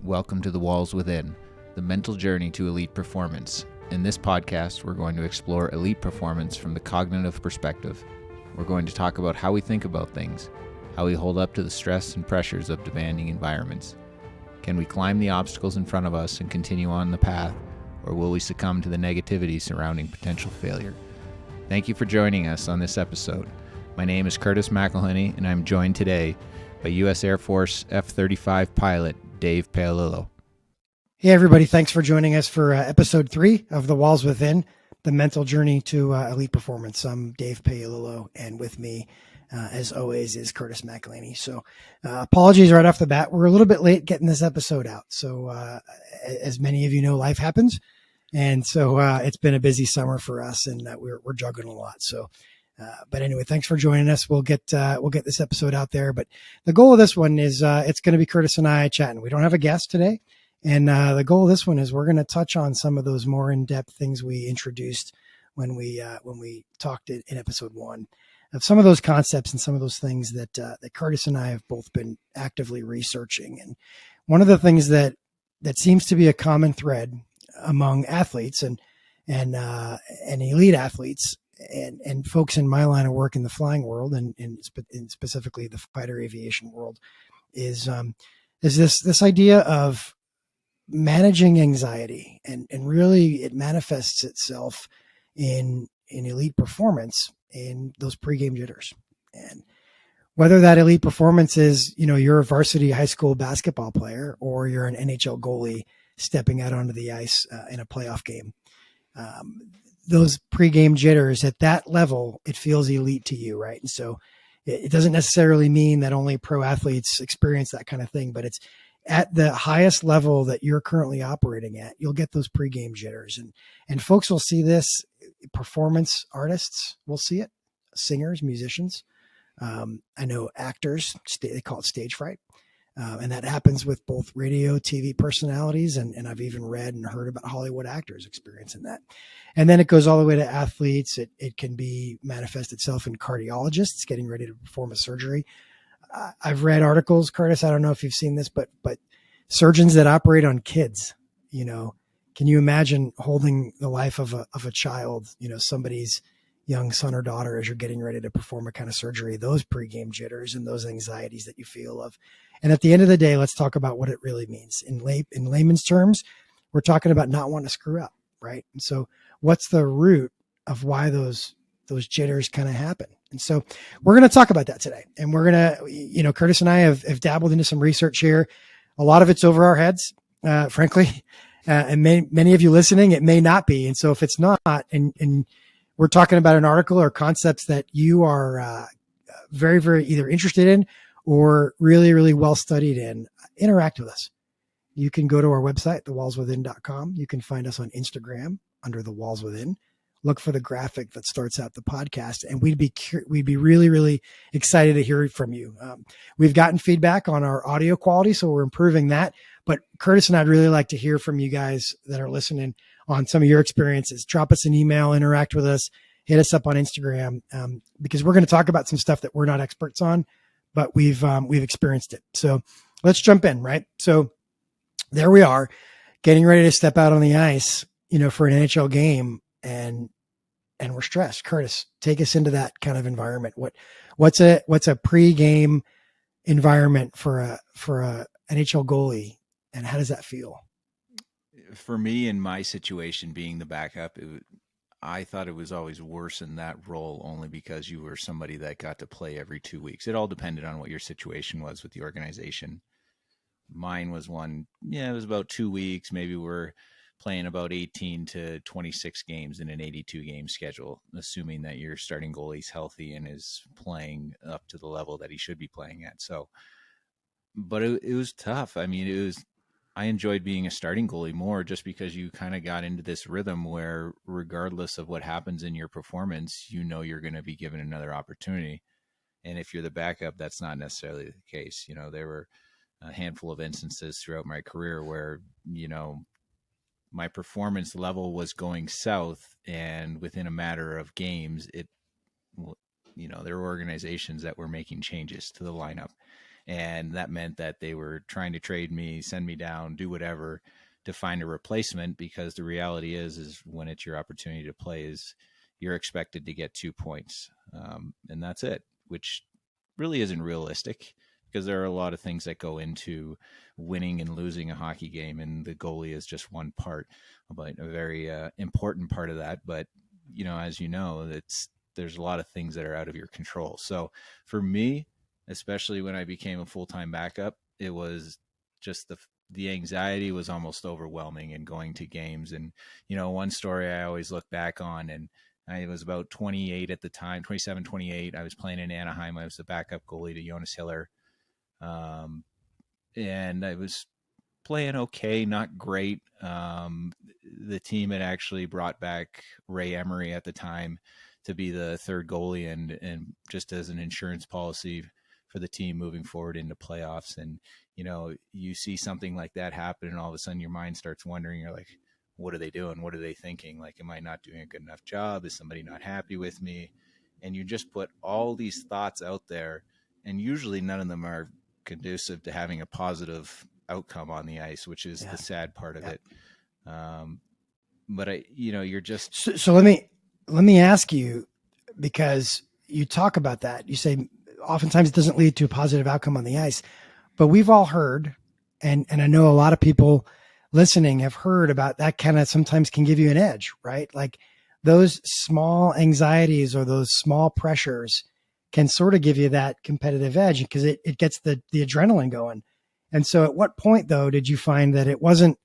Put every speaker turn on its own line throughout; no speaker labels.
Welcome to The Walls Within, the mental journey to elite performance. In this podcast, we're going to explore elite performance from the cognitive perspective. We're going to talk about how we think about things, how we hold up to the stress and pressures of demanding environments. Can we climb the obstacles in front of us and continue on the path, or will we succumb to the negativity surrounding potential failure? Thank you for joining us on this episode. My name is Curtis McElhinney, and I'm joined today by U.S. Air Force F-35 pilot Dave Paolillo.
Hey, everybody. Thanks for joining us for episode 3 of The Walls Within, the mental journey to elite performance. I'm Dave Paolillo, and with me, as always, is Curtis McElhinney. So apologies right off the bat. We're a little bit late getting this episode out. So as many of you know, life happens. And so it's been a busy summer for us, and we're juggling a lot. So but anyway, thanks for joining us. We'll get this episode out there. But the goal of this one is it's going to be Curtis and I chatting. We don't have a guest today. And the goal of this one is we're going to touch on some of those more in-depth things we introduced when we talked in episode 1 of some of those concepts and some of those things that Curtis and I have both been actively researching. And one of the things that seems to be a common thread among athletes and elite athletes and folks in my line of work in the flying world and specifically the fighter aviation world is this idea of managing anxiety, and really it manifests itself in elite performance in those pregame jitters. And whether that elite performance is, you're a varsity high school basketball player or you're an NHL goalie stepping out onto the ice in a playoff game, those pregame jitters at that level, it feels elite to you, right? And so it doesn't necessarily mean that only pro athletes experience that kind of thing, but it's at the highest level that you're currently operating at, you'll get those pregame jitters. And folks will see this. Performance artists will see it. Singers, musicians. I know actors, they call it stage fright. And that happens with both radio, TV personalities, and I've even read and heard about Hollywood actors experiencing that. And then it goes all the way to athletes. It can be manifest itself in cardiologists getting ready to perform a surgery. I've read articles, Curtis, I don't know if you've seen this, but surgeons that operate on kids, can you imagine holding the life of a child, somebody's young son or daughter as you're getting ready to perform a kind of surgery, those pregame jitters and those anxieties that you feel of. And at the end of the day, let's talk about what it really means. In layman's terms, we're talking about not wanting to screw up, right? And so what's the root of why those jitters kind of happen? And so we're going to talk about that today. And we're going to, Curtis and I have dabbled into some research here. A lot of it's over our heads, frankly. And many of you listening, it may not be. And so if it's not, and we're talking about an article or concepts that you are very, very either interested in or really, really well studied in, interact with us. You can go to our website, thewallswithin.com. You can find us on Instagram under The Walls Within. Look for the graphic that starts out the podcast, and we'd be really, really excited to hear from you. We've gotten feedback on our audio quality, so we're improving that. But Curtis and I'd really like to hear from you guys that are listening on some of your experiences. Drop us an email, interact with us, hit us up on Instagram, because we're going to talk about some stuff that we're not experts on, but we've experienced it. So let's jump in, right? So there we are, getting ready to step out on the ice, for an NHL game. And we're stressed. Curtis, take us into that kind of environment. What's a pre-game environment for a NHL goalie, and how does that feel?
For me, in my situation, being the backup, I thought it was always worse in that role, only because you were somebody that got to play every 2 weeks. It all depended on what your situation was with the organization. Mine was it was about 2 weeks. Maybe we're playing about 18 to 26 games in an 82 game schedule, assuming that your starting goalie's healthy and is playing up to the level that he should be playing at. So, but it was tough. I mean, I enjoyed being a starting goalie more just because you kind of got into this rhythm where regardless of what happens in your performance, you're going to be given another opportunity. And if you're the backup, that's not necessarily the case. There were a handful of instances throughout my career where, my performance level was going south, and within a matter of games, there were organizations that were making changes to the lineup. And that meant that they were trying to trade me, send me down, do whatever to find a replacement, because the reality is when it's your opportunity to play, is you're expected to get 2 points. And that's it, which really isn't realistic, because there are a lot of things that go into winning and losing a hockey game, and the goalie is just one part, but a very important part of that. But as you know, there's a lot of things that are out of your control. So for me, especially when I became a full-time backup, it was just the anxiety was almost overwhelming in going to games. And one story I always look back on, and I was about 28 at the time, 27, 28. I was playing in Anaheim. I was the backup goalie to Jonas Hiller. And I was playing okay, not great. The team had actually brought back Ray Emery at the time to be the third goalie, and just as an insurance policy for the team moving forward into playoffs. And you see something like that happen, and all of a sudden your mind starts wondering. You're like, what are they doing? What are they thinking? Like, am I not doing a good enough job? Is somebody not happy with me? And you just put all these thoughts out there, and usually none of them are conducive to having a positive outcome on the ice, which is the sad part of it. But you're just
so let me ask you, because you talk about that. You say oftentimes it doesn't lead to a positive outcome on the ice, but we've all heard, and I know a lot of people listening have heard about that kind of sometimes can give you an edge, right? Like those small anxieties or those small pressures can sort of give you that competitive edge because it gets the adrenaline going. And so at what point though, did you find that it wasn't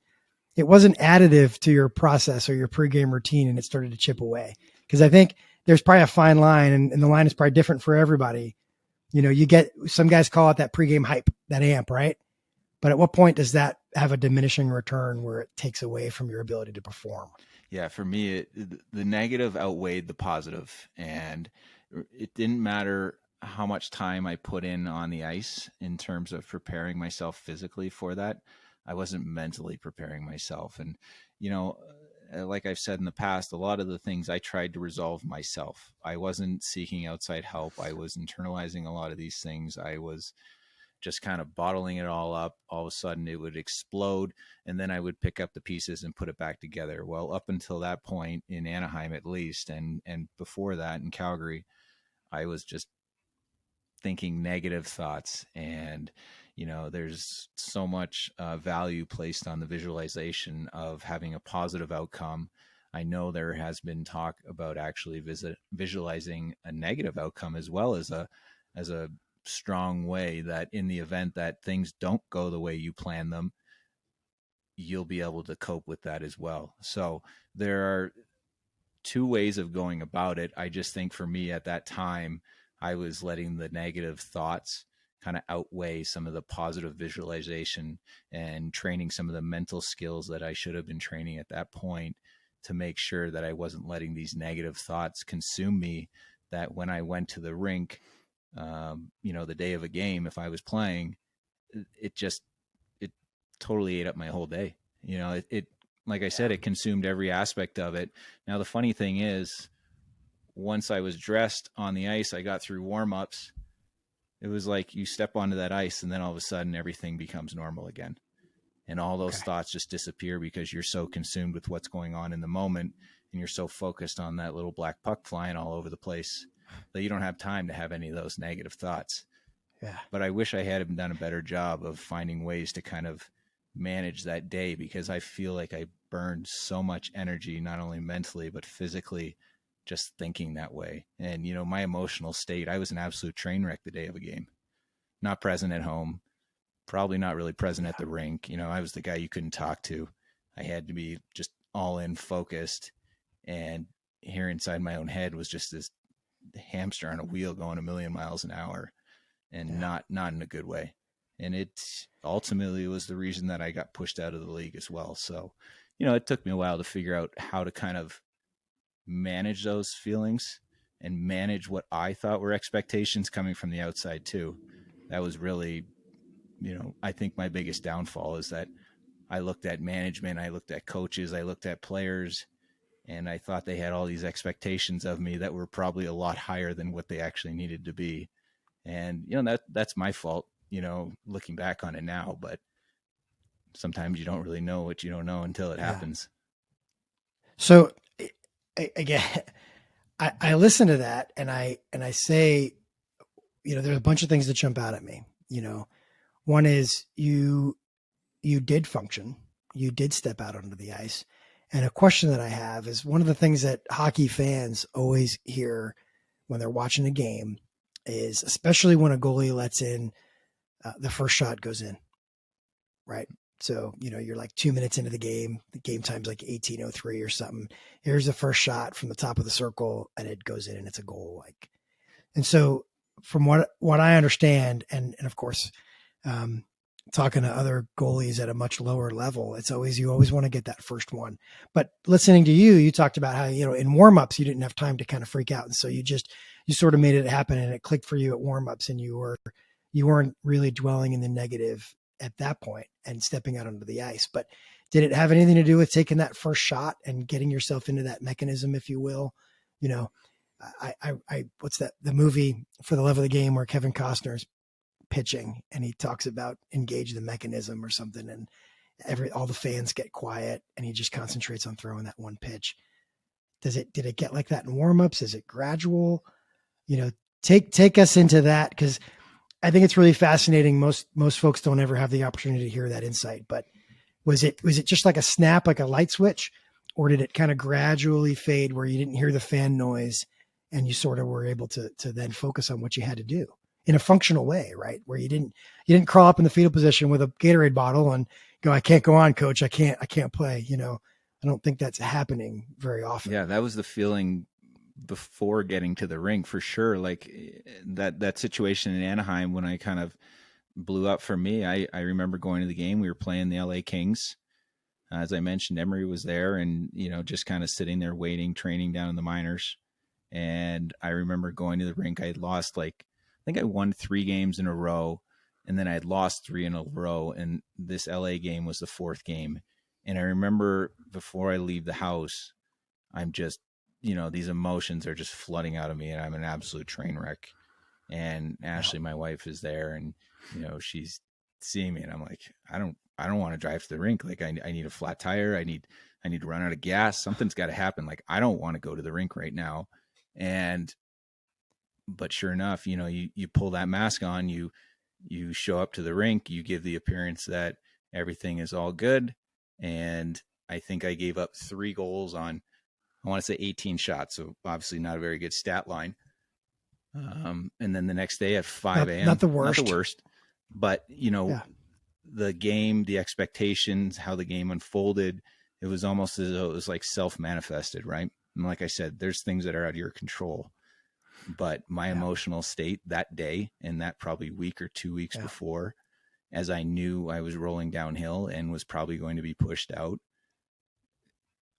additive to your process or your pregame routine and it started to chip away? Because I think there's probably a fine line, and the line is probably different for everybody. You get, some guys call it that pregame hype, that amp, right? But at what point does that have a diminishing return where it takes away from your ability to perform?
Yeah, for me, the negative outweighed the positive, and it didn't matter how much time I put in on the ice in terms of preparing myself physically for that. I wasn't mentally preparing myself. And, like I've said in the past, a lot of the things I tried to resolve myself. I wasn't seeking outside help. I was internalizing a lot of these things. I was just kind of bottling it all up. All of a sudden it would explode, and then I would pick up the pieces and put it back together. Well, up until that point in Anaheim, at least, and before that in Calgary, I was just thinking negative thoughts. And there's so much value placed on the visualization of having a positive outcome. I know there has been talk about actually visualizing a negative outcome as well as a strong way that in the event that things don't go the way you plan them, you'll be able to cope with that as well. So there are two ways of going about it. I just think for me at that time, I was letting the negative thoughts kind of outweigh some of the positive visualization and training some of the mental skills that I should have been training at that point to make sure that I wasn't letting these negative thoughts consume me, that when I went to the rink, the day of a game, if I was playing, it totally ate up my whole day. It like I said, it consumed every aspect of it. Now, the funny thing is, once I was dressed on the ice, I got through warm-ups. It was like you step onto that ice and then all of a sudden everything becomes normal again. And all those thoughts just disappear because you're so consumed with what's going on in the moment, and you're so focused on that little black puck flying all over the place that you don't have time to have any of those negative thoughts.
Yeah.
But I wish I had done a better job of finding ways to kind of manage that day, because I feel like I burned so much energy, not only mentally, but physically, just thinking that way. And, my emotional state, I was an absolute train wreck the day of a game. Not present at home, probably not really present at the rink. I was the guy you couldn't talk to. I had to be just all in focused. And here inside my own head was just this hamster on a wheel going a million miles an hour, and not in a good way. And it ultimately was the reason that I got pushed out of the league as well. So, it took me a while to figure out how to kind of manage those feelings and manage what I thought were expectations coming from the outside too. That was really, I think my biggest downfall is that I looked at management, I looked at coaches, I looked at players, and I thought they had all these expectations of me that were probably a lot higher than what they actually needed to be. And that's my fault. looking back on it now, but sometimes you don't really know what you don't know until it
Yeah.
happens.
So again, I listen to that and I say, there's a bunch of things that jump out at me. One is you did function, you did step out onto the ice. And a question that I have is, one of the things that hockey fans always hear when they're watching a game is, especially when a goalie lets in, the first shot goes in, right? So, you're like 2 minutes into the game time's like 18:03 or something. Here's the first shot from the top of the circle and it goes in and it's a goal. And so from what I understand, and of course, um, talking to other goalies at a much lower level, you always want to get that first one. But listening to you talked about how, in warmups, you didn't have time to kind of freak out. And so you sort of made it happen and it clicked for you at warmups, and you weren't really dwelling in the negative at that point and stepping out onto the ice. But did it have anything to do with taking that first shot and getting yourself into that mechanism, if you will? What's that? The movie For the Love of the Game, where Kevin Costner's pitching and he talks about engage the mechanism or something, and all the fans get quiet and he just concentrates on throwing that one pitch. Did it get like that in warmups? Is it gradual? Take us into that, because I think it's really fascinating. Most folks don't ever have the opportunity to hear that insight. But was it just like a snap, like a light switch, or did it kind of gradually fade where you didn't hear the fan noise and you sort of were able to then focus on what you had to do in a functional way, right? Where you didn't crawl up in the fetal position with a Gatorade bottle and go, "I can't go on, coach. I can't play." I don't think that's happening very often.
Yeah, that was the feeling before getting to the rink for sure. Like that situation in Anaheim when I kind of blew up for me. I remember going to the game. We were playing the LA Kings. As I mentioned, Emery was there and, just kind of sitting there waiting, training down in the minors. And I remember going to the rink. I had lost I think I won 3 games in a row, and then I had lost 3 in a row. And this LA game was the 4th game. And I remember before I leave the house, I'm just, these emotions are just flooding out of me and I'm an absolute train wreck. And Ashley, my wife, is there and, she's seeing me and I'm like, I don't want to drive to the rink. Like I need a flat tire. I need to run out of gas. Something's got to happen. Like I don't want to go to the rink right now. But sure enough, you pull that mask on, you show up to the rink, you give the appearance that everything is all good. And I think I gave up 3 goals on, I want to say 18 shots. So obviously not a very good stat line. And then the next day at 5 a.m.
Not the worst.
But, the game, the expectations, how the game unfolded, it was almost as though it was like self-manifested, right? And like I said, there's things that are out of your control. But my emotional state that day and that probably week or 2 weeks before, as I knew I was rolling downhill and was probably going to be pushed out,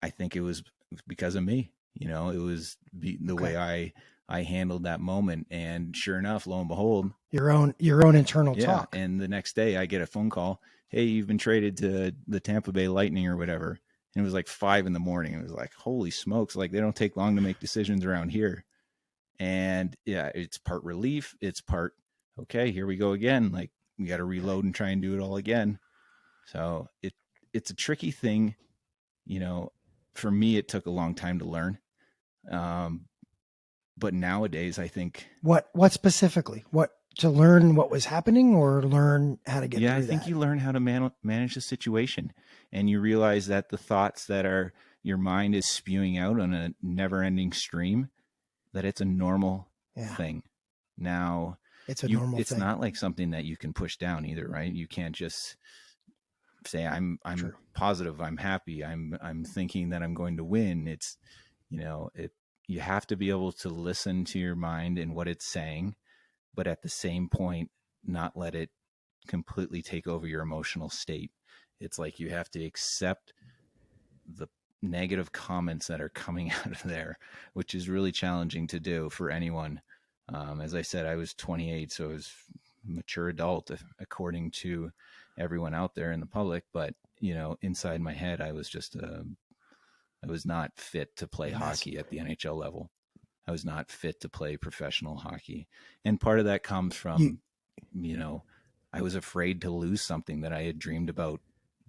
I think it was because of me. It was the way I handled that moment. And sure enough, lo and behold,
your own internal talk.
And the next day I get a phone call. Hey, you've been traded to the Tampa Bay Lightning or whatever. And it was like 5 a.m. It was like, holy smokes. Like they don't take long to make decisions around here. And yeah, it's part relief. It's part, okay, here we go again. Like we got to reload and try and do it all again. So it's a tricky thing. For me, it took a long time to learn. But nowadays, I think
what specifically, to learn what was happening or learn how to get through
I think
that?
you learn how to manage the situation, and you realize that the thoughts that are your mind is spewing out on a never-ending stream, that it's a normal thing. Now,
it's a normal
it's
thing.
not like something that you can push down either, right? You can't just say I'm
True.
positive, I'm happy, I'm thinking that I'm going to win. It's you have to be able to listen to your mind and what it's saying, but at the same point not let it completely take over your emotional state. It's like you have to accept the negative comments that are coming out of there, which is really challenging to do for anyone. As I said, I was 28, so I was a mature adult according to everyone out there in the public. But, inside my head, I was just, I was not fit to play hockey at the NHL level. I was not fit to play professional hockey. And part of that comes from, I was afraid to lose something that I had dreamed about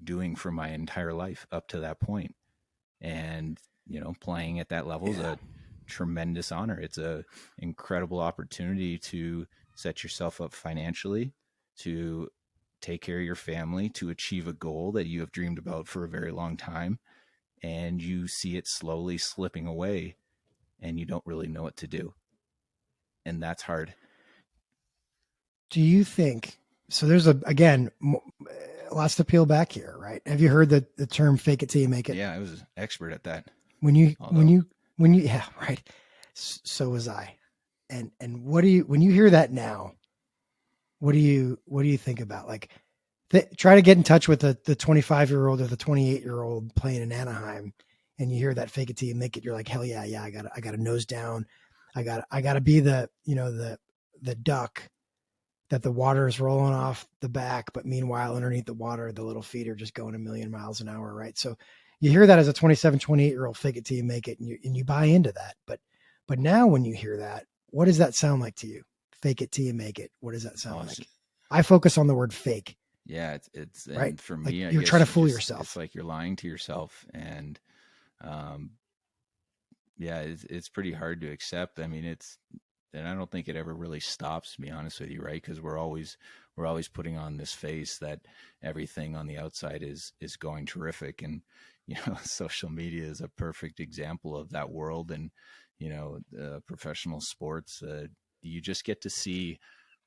doing for my entire life up to that point. And, playing at that level is
Yeah.
a tremendous honor. It's a incredible opportunity to set yourself up financially, to take care of your family, to achieve a goal that you have dreamed about for a very long time. And you see it slowly slipping away and you don't really know what to do. And that's hard.
Do you think so? There's lots to peel back here, right? Have you heard the term "fake it till you make it"?
Yeah, I was an expert at that.
When you when
Although,
you when you yeah, right. So was I. And what do you when you hear that now? What do you think about like try to get in touch with the 25-year-old or the 28-year-old playing in Anaheim, and you hear that "fake it till you make it"? You're like, hell yeah, yeah, I got to nose down. I got to be the duck that the water is rolling off the back, but meanwhile, underneath the water, the little feet are just going a million miles an hour, right? So you hear that as a 27, 28-year-old, fake it till you make it, and you buy into that. But now when you hear that, what does that sound like to you? Fake it till you make it. What does that
oh,
sound like? I focus on the word fake,
yeah, it's
right?
and for
Like
me, I
you're trying
guess
to fool
it's
yourself.
like you're lying to yourself, and um, yeah, it's pretty hard to accept. I mean, and I don't think it ever really stops, to be honest with you, right? Because we're always putting on this face that everything on the outside is going terrific, and social media is a perfect example of that world, and professional sports, you just get to see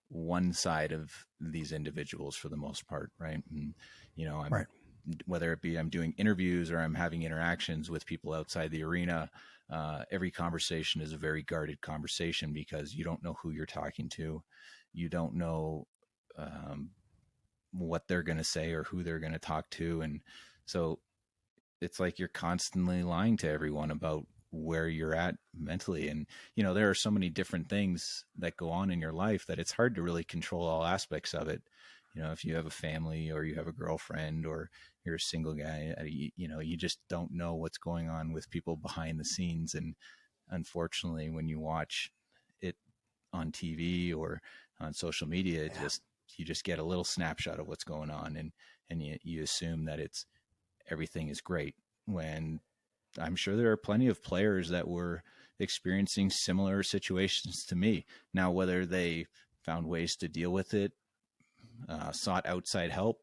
one side of these individuals for the most part, right? And I'm
Right.
whether it be I'm doing interviews or I'm having interactions with people outside the arena, every conversation is a very guarded conversation because you don't know who you're talking to, you don't know um, what they're going to say or who they're going to talk to, and so it's like you're constantly lying to everyone about where you're at mentally. And there are so many different things that go on in your life that it's hard to really control all aspects of it. If you have a family or you have a girlfriend or you're a single guy, you just don't know what's going on with people behind the scenes. And unfortunately, when you watch it on TV or on social media,
Yeah.
you just get a little snapshot of what's going on, and you assume that it's everything is great, when I'm sure there are plenty of players that were experiencing similar situations to me. Now, whether they found ways to deal with it, sought outside help,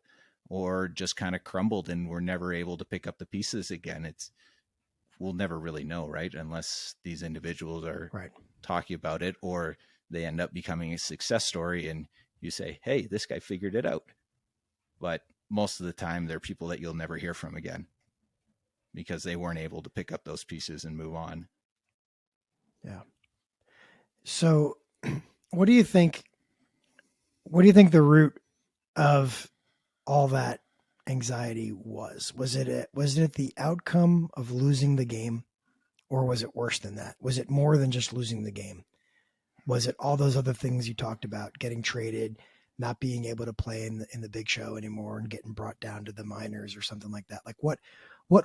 or just kind of crumbled and were never able to pick up the pieces again, we'll never really know, right? Unless these individuals are
Right.
talking about it, or they end up becoming a success story and you say, hey, this guy figured it out. But most of the time, they're people that you'll never hear from again because they weren't able to pick up those pieces and move on.
Yeah. So what do you think? What do you think the root of all that anxiety was? Was it the outcome of losing the game, or was it worse than that? Was it more than just losing the game? Was it all those other things you talked about, getting traded, not being able to play in the big show anymore, and getting brought down to the minors or something like that? Like what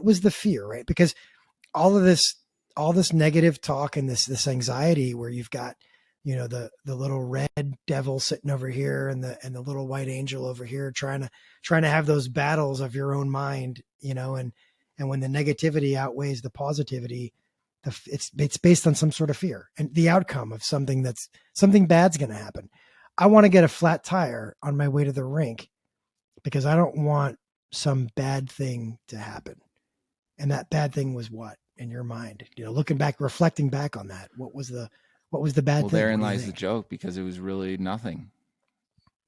was the fear, right? Because all of this all this negative talk and this anxiety where you've got the little red devil sitting over here and the little white angel over here trying to have those battles of your own mind, and when the negativity outweighs the positivity, it's based on some sort of fear and the outcome of something bad's going to happen. I want to get a flat tire on my way to the rink because I don't want some bad thing to happen. And that bad thing was what in your mind? Looking back, reflecting back on that, what was the bad
Well,
thing?
therein
What do you
lies the
think?
joke, because it was really nothing.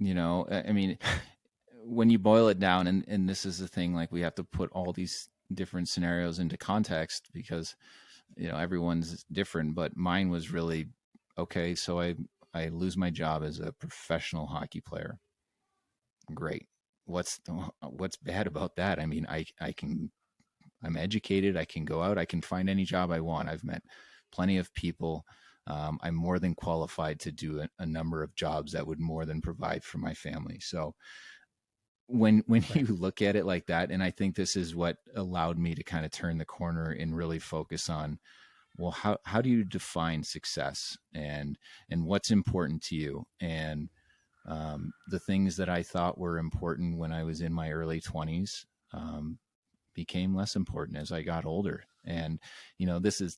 I mean, when you boil it down, and this is the thing, like we have to put all these different scenarios into context because everyone's different, but mine was really okay. So I lose my job as a professional hockey player. Great. What's bad about that? I mean, I'm educated. I can go out. I can find any job I want. I've met plenty of people. I'm more than qualified to do a number of jobs that would more than provide for my family. So when
Right.
you look at it like that, and I think this is what allowed me to kind of turn the corner and really focus on, well, how do you define success, and what's important to you? And The things that I thought were important when I was in my early 20s became less important as I got older. And, this is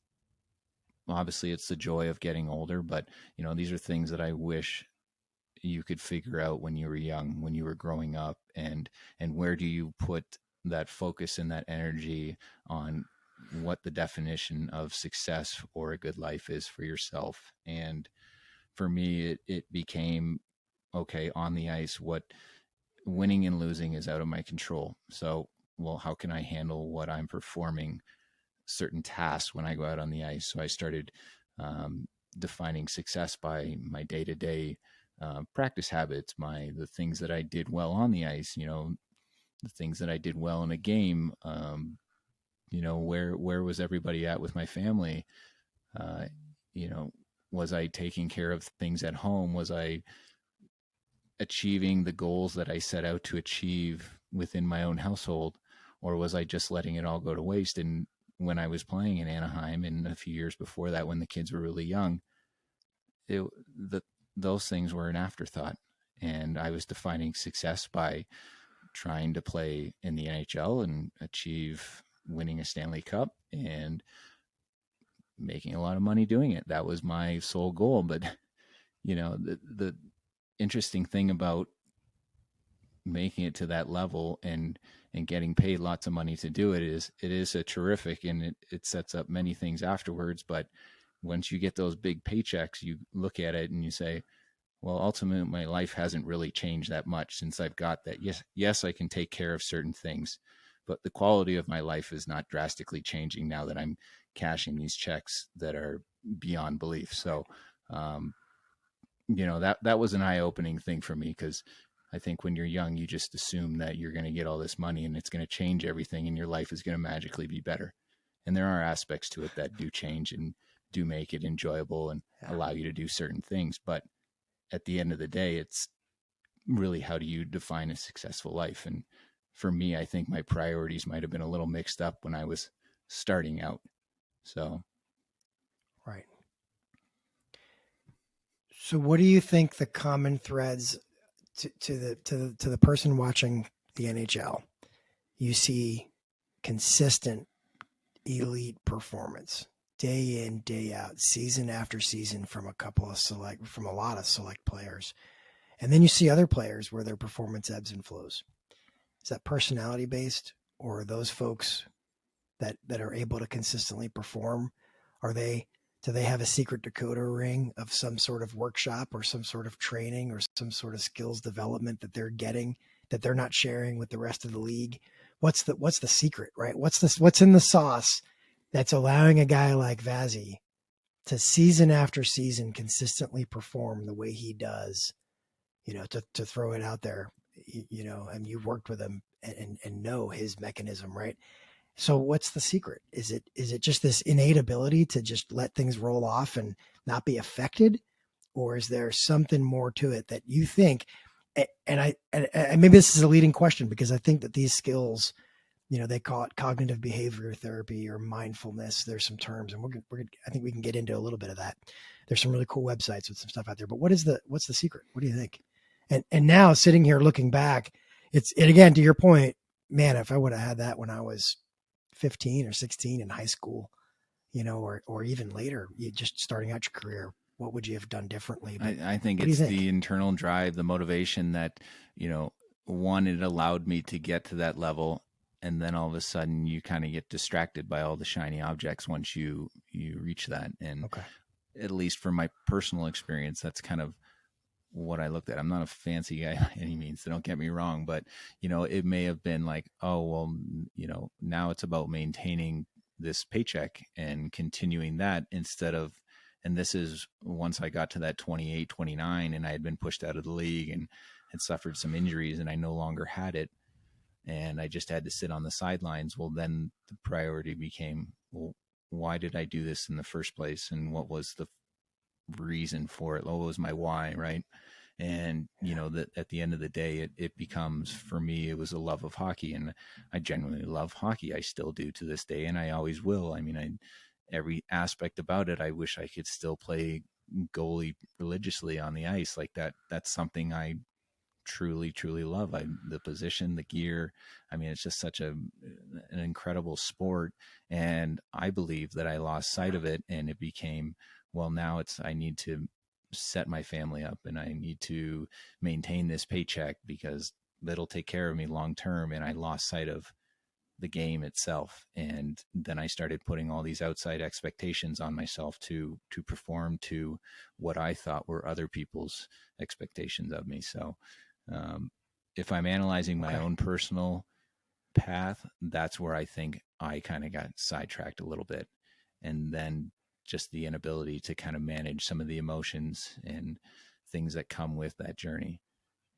obviously it's the joy of getting older, but, these are things that I wish you could figure out when you were young, when you were growing up, and where do you put that focus and that energy on what the definition of success or a good life is for yourself. And for me, it became okay on the ice. What winning and losing is out of my control. So, well, how can I handle what I'm performing certain tasks when I go out on the ice? So I started defining success by my day to day practice habits, the things that I did well on the ice. The things that I did well in a game. Where was everybody at with my family? Uh, was I taking care of things at home? Was I achieving the goals that I set out to achieve within my own household, or was I just letting it all go to waste? And when I was playing in Anaheim and a few years before that, when the kids were really young, it, the, those things were an afterthought. And I was defining success by trying to play in the NHL and achieve winning a Stanley Cup and making a lot of money doing it. That was my sole goal. But, the interesting thing about making it to that level and getting paid lots of money to do it is a terrific, and it sets up many things afterwards. But once you get those big paychecks, you look at it and you say, well, ultimately my life hasn't really changed that much since I've got that. Yes, I can take care of certain things, but the quality of my life is not drastically changing now that I'm cashing these checks that are beyond belief. So that was an eye-opening thing for me, because I think when you're young, you just assume that you're going to get all this money and it's going to change everything and your life is going to magically be better. And there are aspects to it that do change and do make it enjoyable and allow you to do certain things. But at the end of the day, it's really, how do you define a successful life? And for me, I think my priorities might have been a little mixed up when I was starting out. So,
Right. So what do you think the common threads to the person watching the NHL? You see consistent elite performance day in, day out, season after season from a lot of select players. And then you see other players where their performance ebbs and flows. Is that personality based, or are those folks that are able to consistently perform, are they do they have a secret decoder ring of some sort of workshop or some sort of training or some sort of skills development that they're getting that they're not sharing with the rest of the league? What's the secret, right? What's in the sauce that's allowing a guy like Vazzy to season after season consistently perform the way he does? To throw it out there, and you've worked with him and know his mechanism, right? So what's the secret? Is it just this innate ability to just let things roll off and not be affected? Or is there something more to it that you think, and maybe this is a leading question, because I think that these skills, they call it cognitive behavior therapy or mindfulness. There's some terms, and I think we can get into a little bit of that. There's some really cool websites with some stuff out there, but what's the secret? What do you think? And now sitting here looking back, and again, to your point, man, if I would have had that when I was 15 or 16 in high school, or even later, you just starting out your career, what would you have done differently?
I think it's the internal drive, the motivation that, one, it allowed me to get to that level. And then all of a sudden you kind of get distracted by all the shiny objects once you reach that. And
okay.
At least for my personal experience, that's kind of what I looked at. I'm not a fancy guy by any means, so don't get me wrong, but it may have been like, oh, well, now it's about maintaining this paycheck and continuing that instead of, and this is once I got to that 28, 29 and I had been pushed out of the league and had suffered some injuries and I no longer had it. And I just had to sit on the sidelines. Well, then the priority became, well, why did I do this in the first place? And what was the reason for it? What was my why, right? And that at the end of the day, it becomes, for me, it was a love of hockey, and I genuinely love hockey. I still do to this day, and I always will. I mean, every aspect about it, I wish I could still play goalie religiously on the ice. Like that's something I truly, truly love. The position, the gear. I mean, it's just such an incredible sport. And I believe that I lost sight of it, and it became, well, now I need to set my family up, and I need to maintain this paycheck because that'll take care of me long term. And I lost sight of the game itself. And then I started putting all these outside expectations on myself to perform to what I thought were other people's expectations of me. So if I'm analyzing my own personal path, that's where I think I kind of got sidetracked a little bit. And then just the inability to kind of manage some of the emotions and things that come with that journey.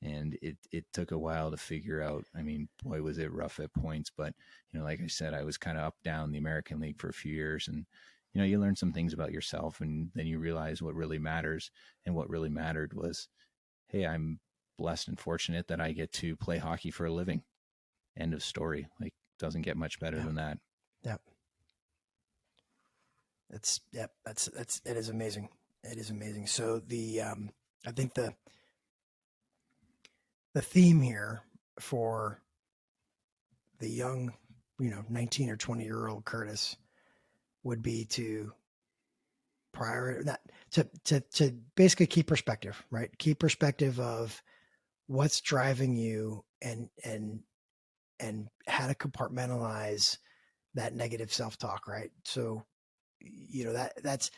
And it took a while to figure out. I mean, boy, was it rough at points, but like I said, I was kind of up down the American League for a few years, and you learn some things about yourself, and then you realize what really matters. And what really mattered was, hey, I'm blessed and fortunate that I get to play hockey for a living. End of story. Like, doesn't get much better than that.
Yep. It is amazing. It is amazing. So I think the theme here for the young, 19 or 20-year-old Curtis would be to to basically keep perspective, right? Keep perspective of what's driving you and how to compartmentalize that negative self-talk, right? So, that's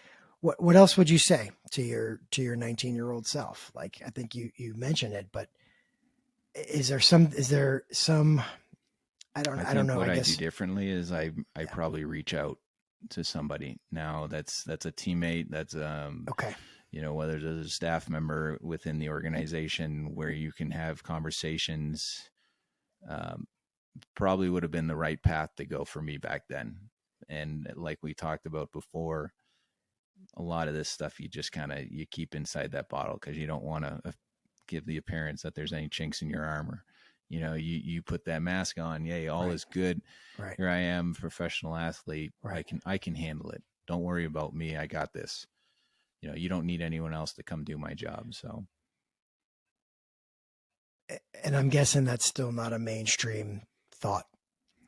what else would you say to your 19-year-old self? Like, I think you mentioned it, but is there some, I don't know.
What I do differently is I probably reach out to somebody. Now that's a teammate. That's
okay.
Whether there's a staff member within the organization where you can have conversations, probably would have been the right path to go for me back then. And like we talked about before, a lot of this stuff you just you keep inside that bottle because you don't want to give the appearance that there's any chinks in your armor. You put that mask on. Yay, all is good.
Right.
Here I am, professional athlete.
Right.
I can handle it. Don't worry about me. I got this. You don't need anyone else to come do my job. So,
and I'm guessing that's still not a mainstream thought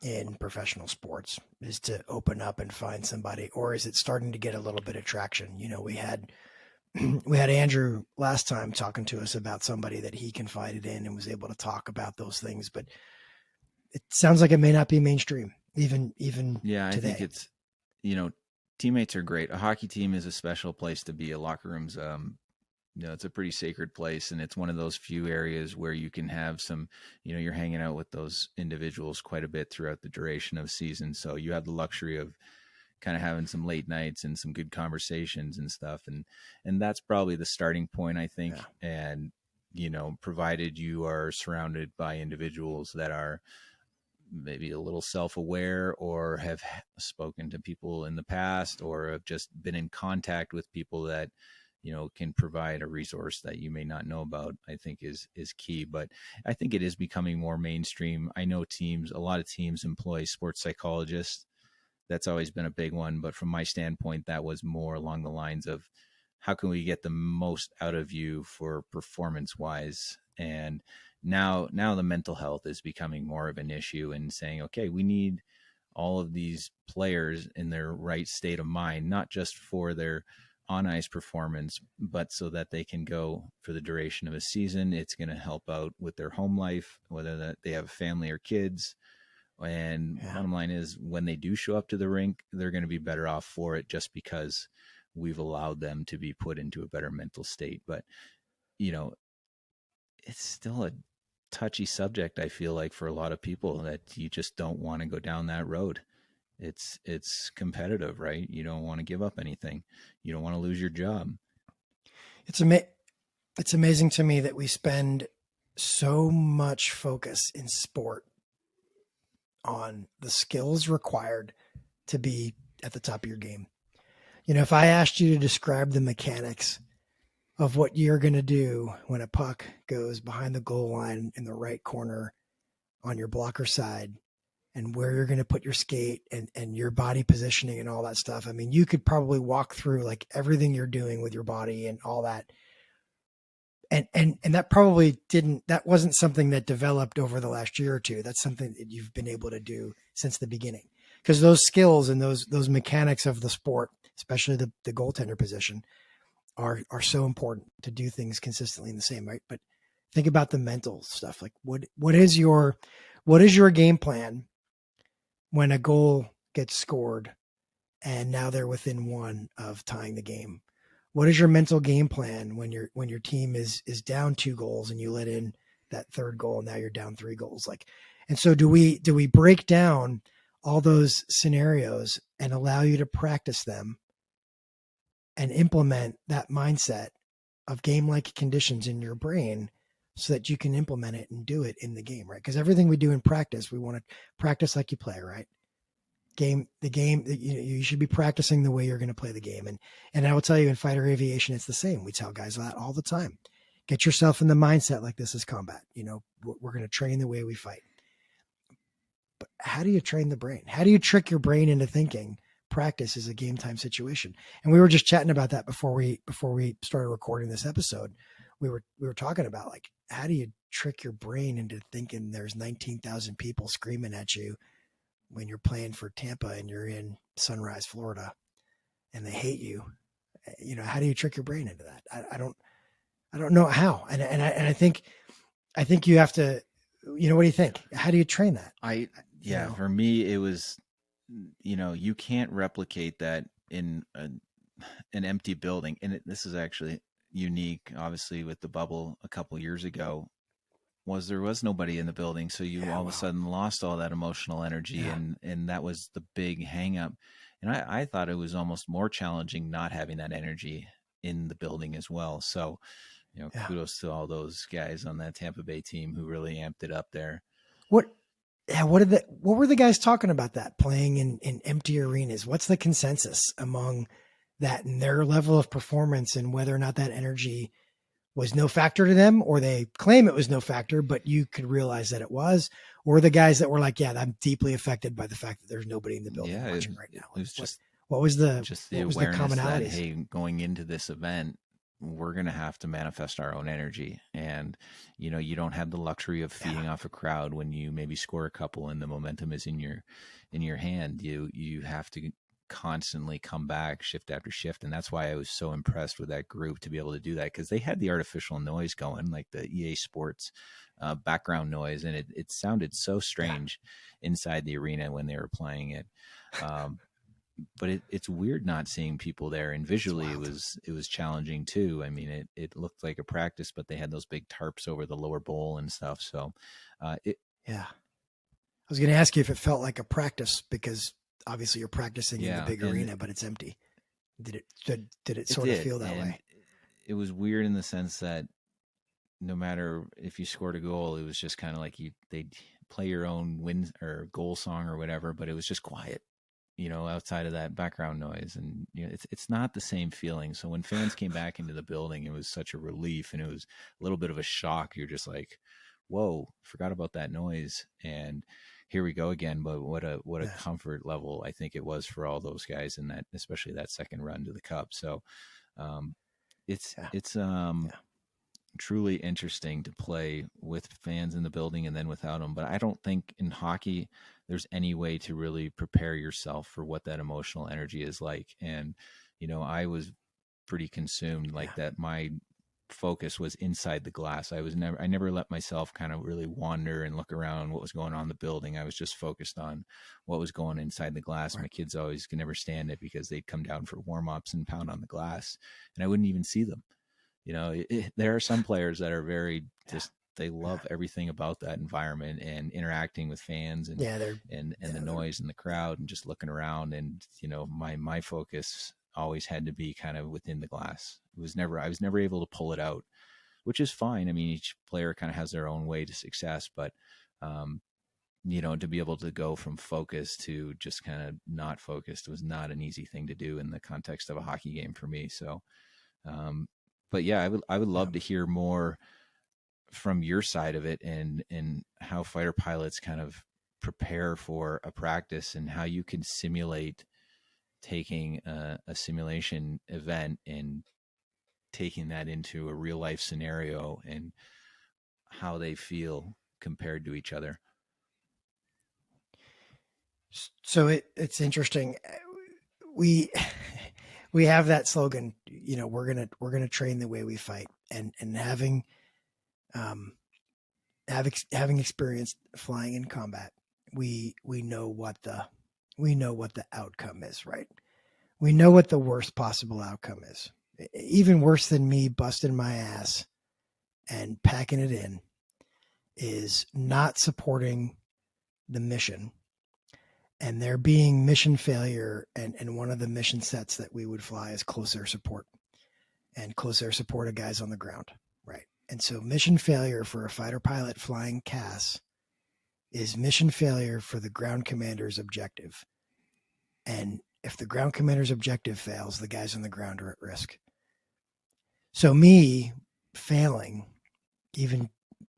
in professional sports, is to open up and find somebody, or is it starting to get a little bit of traction? We had Andrew last time talking to us about somebody that he confided in and was able to talk about those things, but it sounds like it may not be mainstream even
yeah,
today.
I think it's, teammates are great. A hockey team is a special place to be. A locker room's, it's a pretty sacred place, and it's one of those few areas where you can have some, you're hanging out with those individuals quite a bit throughout the duration of the season. So you have the luxury of kind of having some late nights and some good conversations and stuff. And that's probably the starting point, I think. Yeah. And, provided you are surrounded by individuals that are maybe a little self-aware or have spoken to people in the past or have just been in contact with people that, can provide a resource that you may not know about, I think is key. But I think it is becoming more mainstream. I know a lot of teams employ sports psychologists. That's always been a big one. But from my standpoint, that was more along the lines of how can we get the most out of you for performance wise? And now the mental health is becoming more of an issue and saying, okay, we need all of these players in their right state of mind, not just for their on ice performance, but so that they can go for the duration of a season. It's going to help out with their home life, whether that they have a family or kids. And bottom line is, when they do show up to the rink, they're going to be better off for it just because we've allowed them to be put into a better mental state. But, it's still a touchy subject, I feel like, for a lot of people, that you just don't want to go down that road. It's competitive, right? You don't want to give up anything. You don't want to lose your job.
It's amazing to me that we spend so much focus in sport on the skills required to be at the top of your game. If I asked you to describe the mechanics of what you're going to do when a puck goes behind the goal line in the right corner on your blocker side and where you're going to put your skate and your body positioning and all that stuff. I mean, you could probably walk through like everything you're doing with your body and all that. And that probably that wasn't something that developed over the last year or two. That's something that you've been able to do since the beginning, because those skills and those mechanics of the sport, especially the goaltender position, are so important to do things consistently in the same, right? But think about the mental stuff. Like what is your game plan when a goal gets scored and now they're within one of tying the game? What is your mental game plan when your team is down 2 goals and you let in that third goal and now you're down 3 goals? Like, and so do we break down all those scenarios and allow you to practice them and implement that mindset of game-like conditions in your brain so that you can implement it and do it in the game, right? Because everything we do in practice, we want to practice like you play, right? The game, you should be practicing the way you're going to play the game. And I will tell you, in fighter aviation, it's the same. We tell guys that all the time. Get yourself in the mindset like this is combat. We're going to train the way we fight. But how do you train the brain? How do you trick your brain into thinking practice is a game time situation? And we were just chatting about that before we started recording this episode. We were talking about, like, how do you trick your brain into thinking there's 19,000 people screaming at you when you're playing for Tampa and you're in Sunrise, Florida, and they hate you? How do you trick your brain into that? I don't know how. And I think you have to, what do you think? How do you train that?
For me, it was, you can't replicate that in an empty building. And this is actually unique, obviously, with the bubble a couple years ago. There was nobody in the building, so you all of a sudden lost all that emotional energy, and that was the big hang up. And I thought it was almost more challenging not having that energy in the building as well. So, kudos to all those guys on that Tampa Bay team who really amped it up there.
What were the guys talking about that, playing in empty arenas? What's the consensus among that and their level of performance, and whether or not that energy was no factor to them, or they claim it was no factor, but you could realize that it was, or the guys that were like, yeah, I'm deeply affected by the fact that there's nobody in the building watching right now?
It was just,
what was the
awareness
commonalities?
that, hey, going into this event, we're going to have to manifest our own energy. And, you don't have the luxury of feeding off a crowd when you maybe score a couple and the momentum is in your hand. You have to constantly come back shift after shift. And that's why I was so impressed with that group to be able to do that, because they had the artificial noise going, like the EA Sports background noise, and it sounded so strange inside the arena when they were playing it. But it's weird not seeing people there, and visually it was challenging too. I mean, it looked like a practice, but they had those big tarps over the lower bowl and stuff. So I
was going to ask you if it felt like a practice, because obviously you're practicing in the big arena, but it's empty. Did it sort of feel that way?
It was weird in the sense that no matter if you scored a goal, it was just kind of like they'd play your own win or goal song or whatever, but it was just quiet, outside of that background noise. And it's not the same feeling. So when fans came back into the building, it was such a relief, and it was a little bit of a shock. You're just like, whoa, forgot about that noise, and here we go again. But what a comfort level I think it was for all those guys in that, especially that second run to the Cup. So it's truly interesting to play with fans in the building and then without them. But I don't think in hockey there's any way to really prepare yourself for what that emotional energy is like. And I was pretty consumed like that. My focus was inside the glass. I never let myself kind of really wander and look around what was going on in the building. I was just focused on what was going inside the glass. Right. My kids always could never stand it because they'd come down for warm-ups and pound on the glass, and I wouldn't even see them. There are some players that are very just, they love everything about that environment and interacting with fans and the noise and the crowd and just looking around. And, my focus always had to be kind of within the glass. I was never able to pull it out, which is fine. I mean, each player kind of has their own way to success, but, to be able to go from focus to just kind of not focused was not an easy thing to do in the context of a hockey game for me. So, but yeah, I would love to hear more from your side of it and how fighter pilots kind of prepare for a practice and how you can simulate taking a simulation event and taking that into a real life scenario and how they feel compared to each other.
So it's interesting. We we have that slogan, we're gonna train the way we fight, and having having experienced flying in combat, we know what the outcome is, right? We know what the worst possible outcome is. Even worse than me busting my ass and packing it in is not supporting the mission and there being mission failure. And one of the mission sets that we would fly is close air support, and close air support of guys on the ground. Right. And so mission failure for a fighter pilot flying CAS is mission failure for the ground commander's objective. And if the ground commander's objective fails, the guys on the ground are at risk. So me failing, even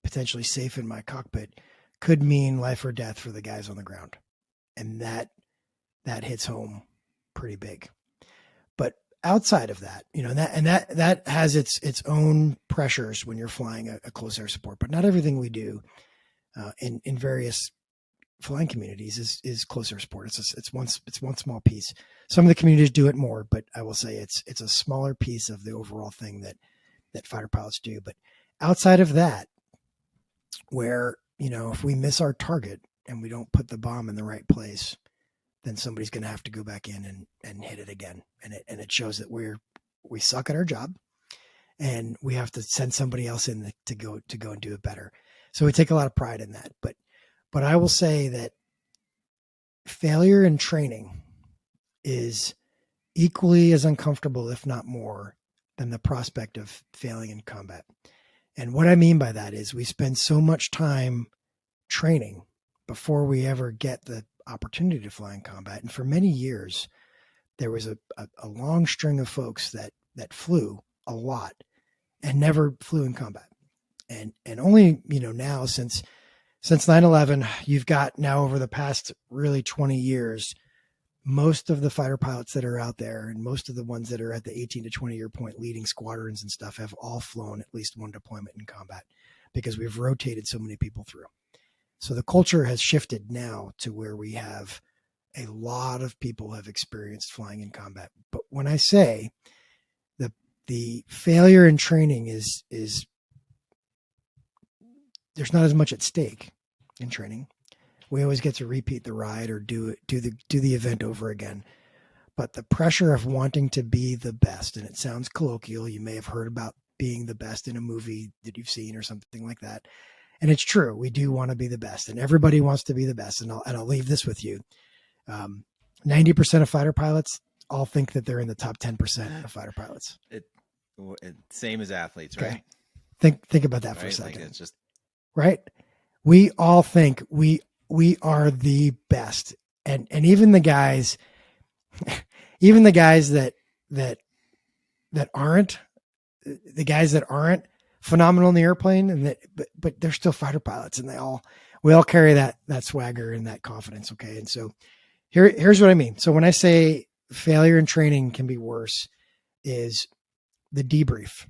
potentially safe in my cockpit, could mean life or death for the guys on the ground. And that hits home pretty big. But outside of that, that has its own pressures when you're flying a close air support. But not everything we do in various flying communities is close air support. It's one small piece. Some of the communities do it more, but I will say it's a smaller piece of the overall thing that fighter pilots do. But outside of that, where if we miss our target and we don't put the bomb in the right place, then somebody's going to have to go back in and hit it again. And it shows that we suck at our job, and we have to send somebody else in to go and do it better. So we take a lot of pride in that. But I will say that failure in training is equally as uncomfortable, if not more, than the prospect of failing in combat. And what I mean by that is we spend so much time training before we ever get the opportunity to fly in combat. And for many years, there was a long string of folks that flew a lot and never flew in combat. And only, now since 9/11, you've got now over the past really 20 years, most of the fighter pilots that are out there and most of the ones that are at the 18 to 20 year point leading squadrons and stuff have all flown at least one deployment in combat because we've rotated so many people through. So the culture has shifted now to where we have a lot of people have experienced flying in combat. But when I say the failure in training is there's not as much at stake in training. We always get to repeat the ride or do the event over again. But the pressure of wanting to be the best, and it sounds colloquial, you may have heard about being the best in a movie that you've seen or something like that. And it's true. We do want to be the best, and everybody wants to be the best. And I'll leave this with you. 90% of fighter pilots all think that they're in the top 10% of fighter pilots.
Same as athletes, right?
Okay. Think about that for a second.
Like it's just
right. We all think we are the best. And even the guys that aren't, the guys that aren't phenomenal in the airplane but they're still fighter pilots, and we all carry that swagger and that confidence. Okay. And so here's what I mean. So when I say failure in training can be worse, is the debrief.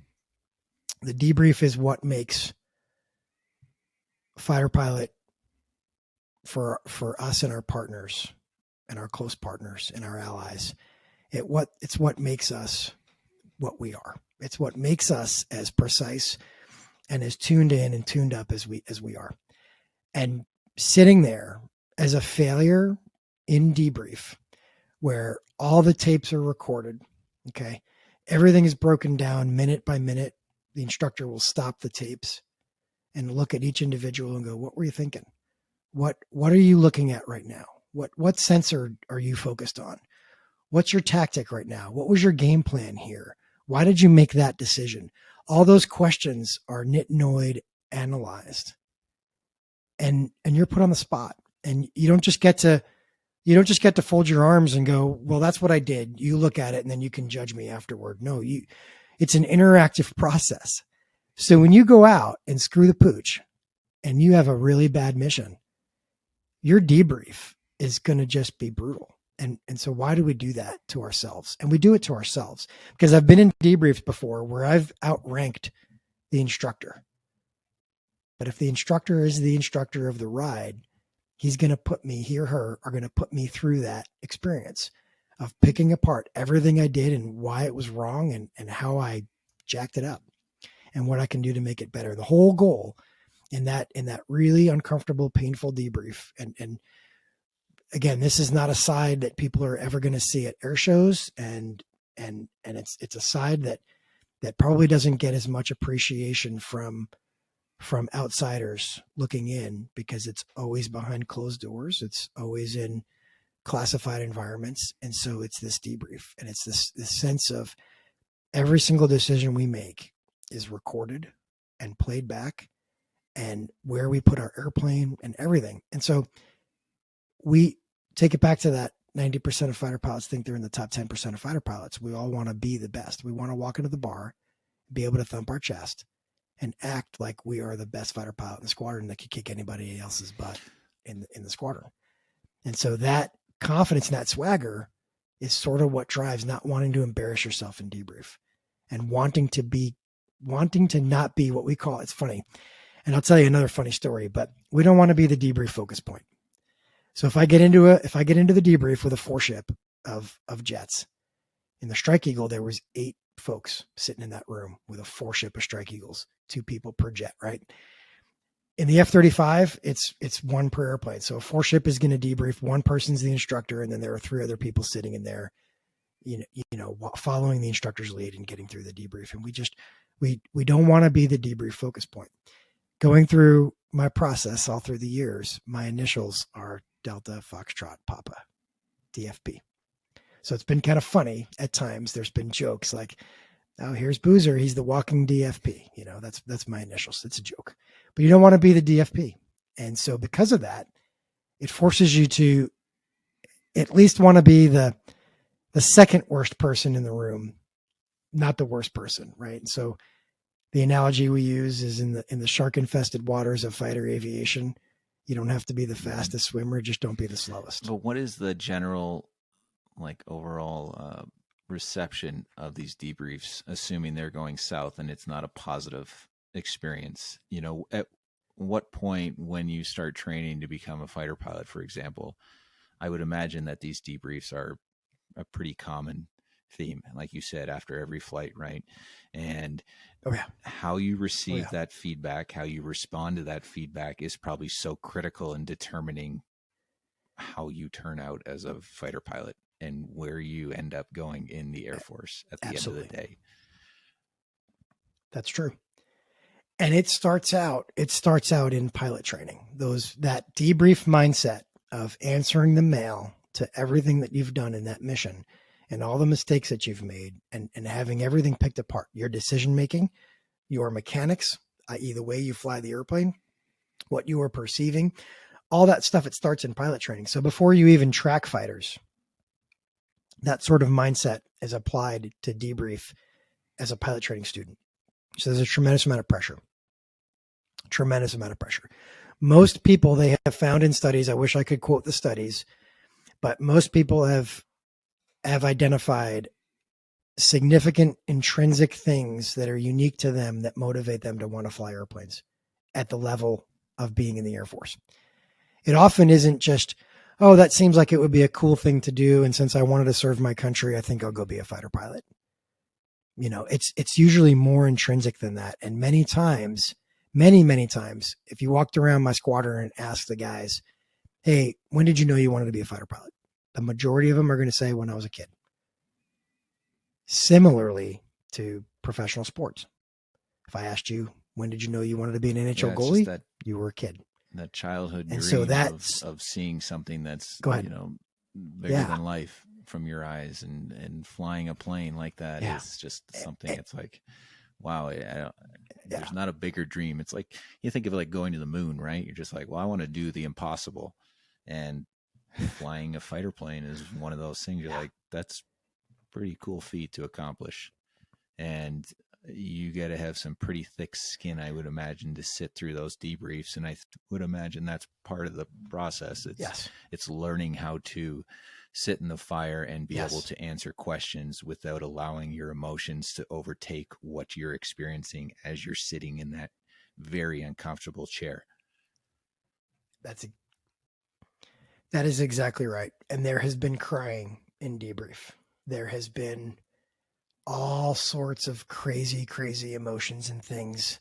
The debrief is what makes fighter pilot for us and our partners and our close partners and our allies. It's what makes us what we are. It's what makes us as precise and as tuned in and tuned up as we are. And sitting there as a failure in debrief, where all the tapes are recorded, okay, everything is broken down minute by minute. The instructor will stop the tapes and look at each individual and go, "What were you thinking? What are you looking at right now? What sensor are you focused on? What's your tactic right now? What was your game plan here? Why did you make that decision?" All those questions are nitnoid analyzed, and you're put on the spot, and you don't just get to fold your arms and go, "Well, that's what I did." You look at it and then you can judge me afterward. No, it's an interactive process. So when you go out and screw the pooch and you have a really bad mission, your debrief is going to just be brutal. And so why do we do that to ourselves? And we do it to ourselves because I've been in debriefs before where I've outranked the instructor. But if the instructor is the instructor of the ride, he's going to put me, he or her are going to put me through that experience of picking apart everything I did and why it was wrong and how I jacked it up and what I can do to make it better. The whole goal in that really uncomfortable, painful debrief. And again, this is not a side that people are ever going to see at air shows. And it's a side that probably doesn't get as much appreciation from outsiders looking in because it's always behind closed doors. It's always in classified environments. And so it's this debrief and it's this sense of every single decision we make is recorded and played back and where we put our airplane and everything. And so we take it back to that 90% of fighter pilots think they're in the top 10% of fighter pilots. We all want to be the best. We want to walk into the bar, be able to thump our chest and act like we are the best fighter pilot in the squadron that could kick anybody else's butt in the squadron. And so that confidence and that swagger is sort of what drives not wanting to embarrass yourself in debrief and wanting to not be what we call, it's funny. And I'll tell you another funny story, but we don't want to be the debrief focus point. So if I get into the debrief with a 4-ship of jets in the Strike Eagle, there was 8 folks sitting in that room with a 4-ship of Strike Eagles, 2 people per jet, right? In the F-35, it's 1 per airplane. So a 4-ship is going to debrief. 1 person's the instructor, and then there are 3 other people sitting in there, you know, following the instructor's lead and getting through the debrief. And we don't want to be the debrief focus point. Going through my process all through the years, my initials are Delta Foxtrot Papa, DFP. So it's been kind of funny at times. There's been jokes like, oh, here's Boozer. He's the walking DFP. You know, that's my initials. It's a joke, but you don't want to be the DFP. And so because of that, it forces you to at least want to be the second worst person in the room, not the worst person. Right. And so the analogy we use is in the shark infested waters of fighter aviation. You don't have to be the fastest swimmer. Just don't be the slowest.
But what is the general, like, overall reception of these debriefs, assuming they're going south and it's not a positive experience? You know, at what point when you start training to become a fighter pilot, for example, I would imagine that these debriefs are a pretty common theme, like you said, after every flight, right? And how you receive that feedback, how you respond to that feedback is probably so critical in determining how you turn out as a fighter pilot and where you end up going in the Air Force at the end of the day.
That's true. And it starts out in pilot training. That debrief mindset of answering the mail to everything that you've done in that mission and all the mistakes that you've made and having everything picked apart, your decision making, your mechanics, i.e. the way you fly the airplane, what you are perceiving, all that stuff, it starts in pilot training. So before you even track fighters, that sort of mindset is applied to debrief as a pilot training student. So there's a tremendous amount of pressure. Most people, they have found in studies, I wish I could quote the studies, but most people have identified significant intrinsic things that are unique to them that motivate them to want to fly airplanes at the level of being in the Air Force. It often isn't just, oh, that seems like it would be a cool thing to do. And since I wanted to serve my country, I think I'll go be a fighter pilot. You know, it's usually more intrinsic than that. And many times, if you walked around my squadron and asked the guys, hey, when did you know you wanted to be a fighter pilot? The majority of them are going to say when I was a kid. Similarly to professional sports. If I asked you, when did you know you wanted to be an NHL goalie? You were a kid.
That childhood
and
dream
so
of seeing something that's,
you
know, bigger than life from your eyes and flying a plane like that is just something. It's like, wow, there's not a bigger dream. It's like, you think of it like going to the moon, right? You're just like, well, I want to do the impossible. And flying a fighter plane is one of those things. You're like, that's a pretty cool feat to accomplish. And you got to have some pretty thick skin, I would imagine, to sit through those debriefs. And I would imagine that's part of the process.
Yes.
It's learning how to sit in the fire and be
Yes.
able to answer questions without allowing your emotions to overtake what you're experiencing as you're sitting in that very uncomfortable chair.
That is exactly right. And there has been crying in debrief. There has been all sorts of crazy emotions and things.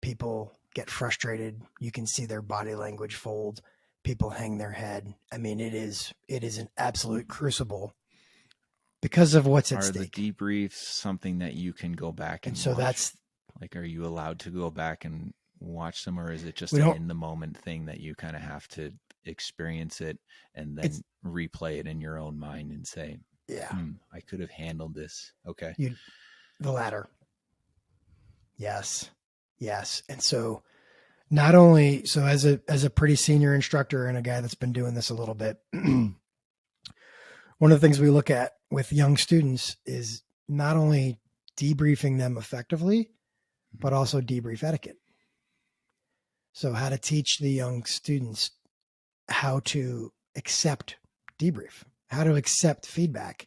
People get frustrated. You can see their body language fold. People hang their head. I mean, it is an absolute crucible because of what's at stake.
Are the debriefs something that you can go back and
so
watch?
That's
like, are you allowed to go back and watch them, or is it just an in the moment thing that you kind of have to experience it and then replay it in your own mind and say, I could have handled this. Okay.
The latter. Yes. And so not only, so as a pretty senior instructor and a guy that's been doing this a little bit, one of the things we look at with young students is not only debriefing them effectively, but also debrief etiquette. So how to teach the young students how to accept debrief, how to accept feedback,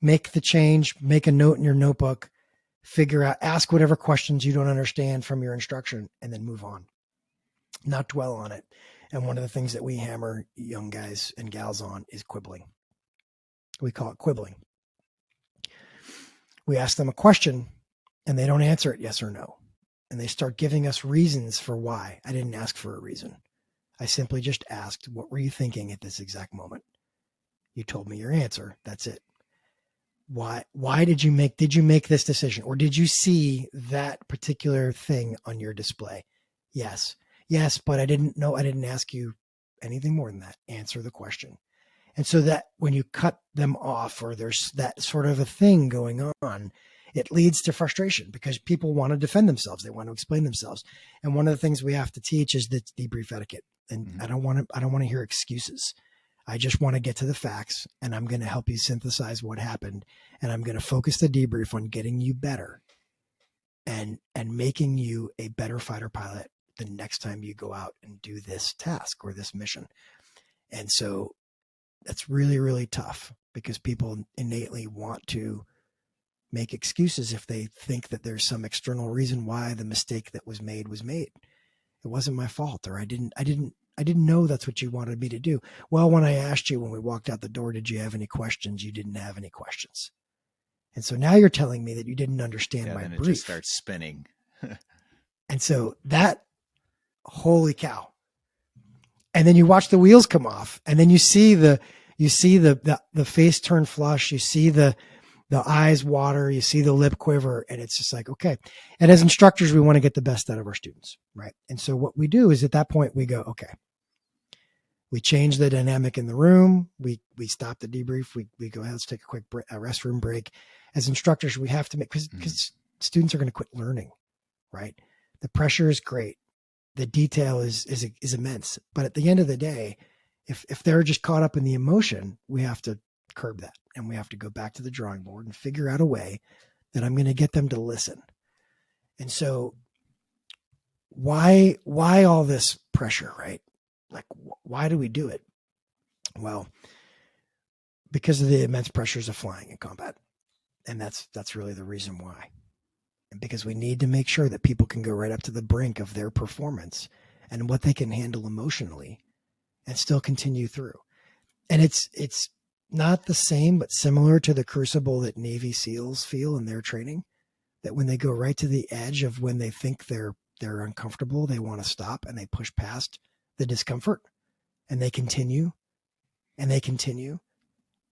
make the change, make a note in your notebook, figure out, ask whatever questions you don't understand from your instruction, and then move on, not dwell on it. And one of the things that we hammer young guys and gals on is quibbling. We call it quibbling. We ask them a question and they don't answer it yes or no. And they start giving us reasons for why. I didn't ask for a reason. I simply just asked, what were you thinking at this exact moment? You told me your answer. That's it. Why did you make this decision? Or did you see that particular thing on your display? Yes, but I didn't ask you anything more than that. Answer the question. And so that when you cut them off, or there's that sort of a thing going on, it leads to frustration because people want to defend themselves. They want to explain themselves. And one of the things we have to teach is the debrief etiquette. And I don't want to hear excuses. I just want to get to the facts, and I'm going to help you synthesize what happened. And I'm going to focus the debrief on getting you better and making you a better fighter pilot the next time you go out and do this task or this mission. And so that's really, really tough because people innately want to make excuses if they think that there's some external reason why the mistake that was made. It wasn't my fault, or I didn't know that's what you wanted me to do. Well, when I asked you when we walked out the door, did you have any questions? You didn't have any questions. And so now you're telling me that you didn't understand my brief.
It just starts spinning.
And so that, holy cow. And then you watch the wheels come off, and then you see the face turn flush. You see the eyes water, you see the lip quiver, and it's just like, okay. And as instructors, we want to get the best out of our students, right? And so what we do is at that point we go, okay, we change the dynamic in the room. We stop the debrief. We go, let's take a quick restroom break. As instructors, we have to make, because students are going to quit learning, right? The pressure is great. The detail is immense. But at the end of the day, if they're just caught up in the emotion, we have to curb that. And we have to go back to the drawing board and figure out a way that I'm going to get them to listen. And so why all this pressure, right? Like, why do we do it? Well, because of the immense pressures of flying in combat. And that's really the reason why. And because we need to make sure that people can go right up to the brink of their performance and what they can handle emotionally and still continue through. And it's not the same, but similar to the crucible that Navy SEALs feel in their training, that when they go right to the edge of when they think they're uncomfortable, they want to stop and they push past the discomfort and they continue and they continue.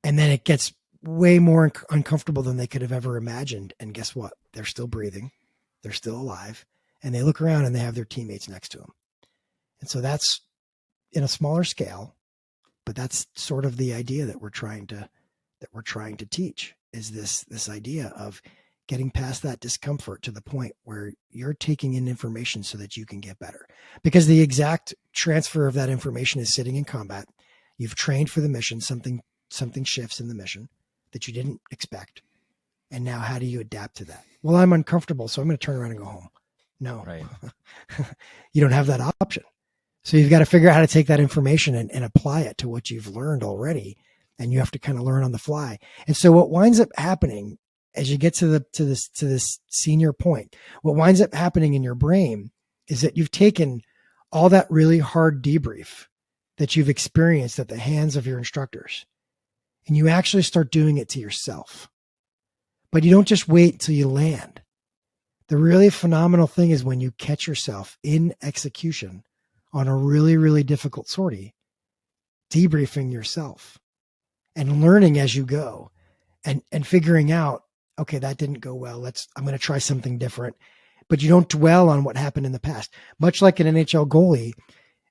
And then it gets way more uncomfortable than they could have ever imagined. And guess what? They're still breathing. They're still alive. And they look around and they have their teammates next to them. And so that's in a smaller scale, but that's sort of the idea that we're trying to teach, is this idea of getting past that discomfort to the point where you're taking in information so that you can get better. Because the exact transfer of that information is sitting in combat. You've trained for the mission. Something shifts in the mission that you didn't expect. And now how do you adapt to that? Well, I'm uncomfortable, so I'm going to turn around and go home. No,
Right.
you don't have that option. So you've got to figure out how to take that information and apply it to what you've learned already. And you have to kind of learn on the fly. And so what winds up happening as you get to this senior point, what winds up happening in your brain is that you've taken all that really hard debrief that you've experienced at the hands of your instructors, and you actually start doing it to yourself. But you don't just wait till you land. The really phenomenal thing is when you catch yourself in execution on a really, really difficult sortie, debriefing yourself and learning as you go and figuring out, okay, that didn't go well. I'm going to try something different. But you don't dwell on what happened in the past. Much like an NHL goalie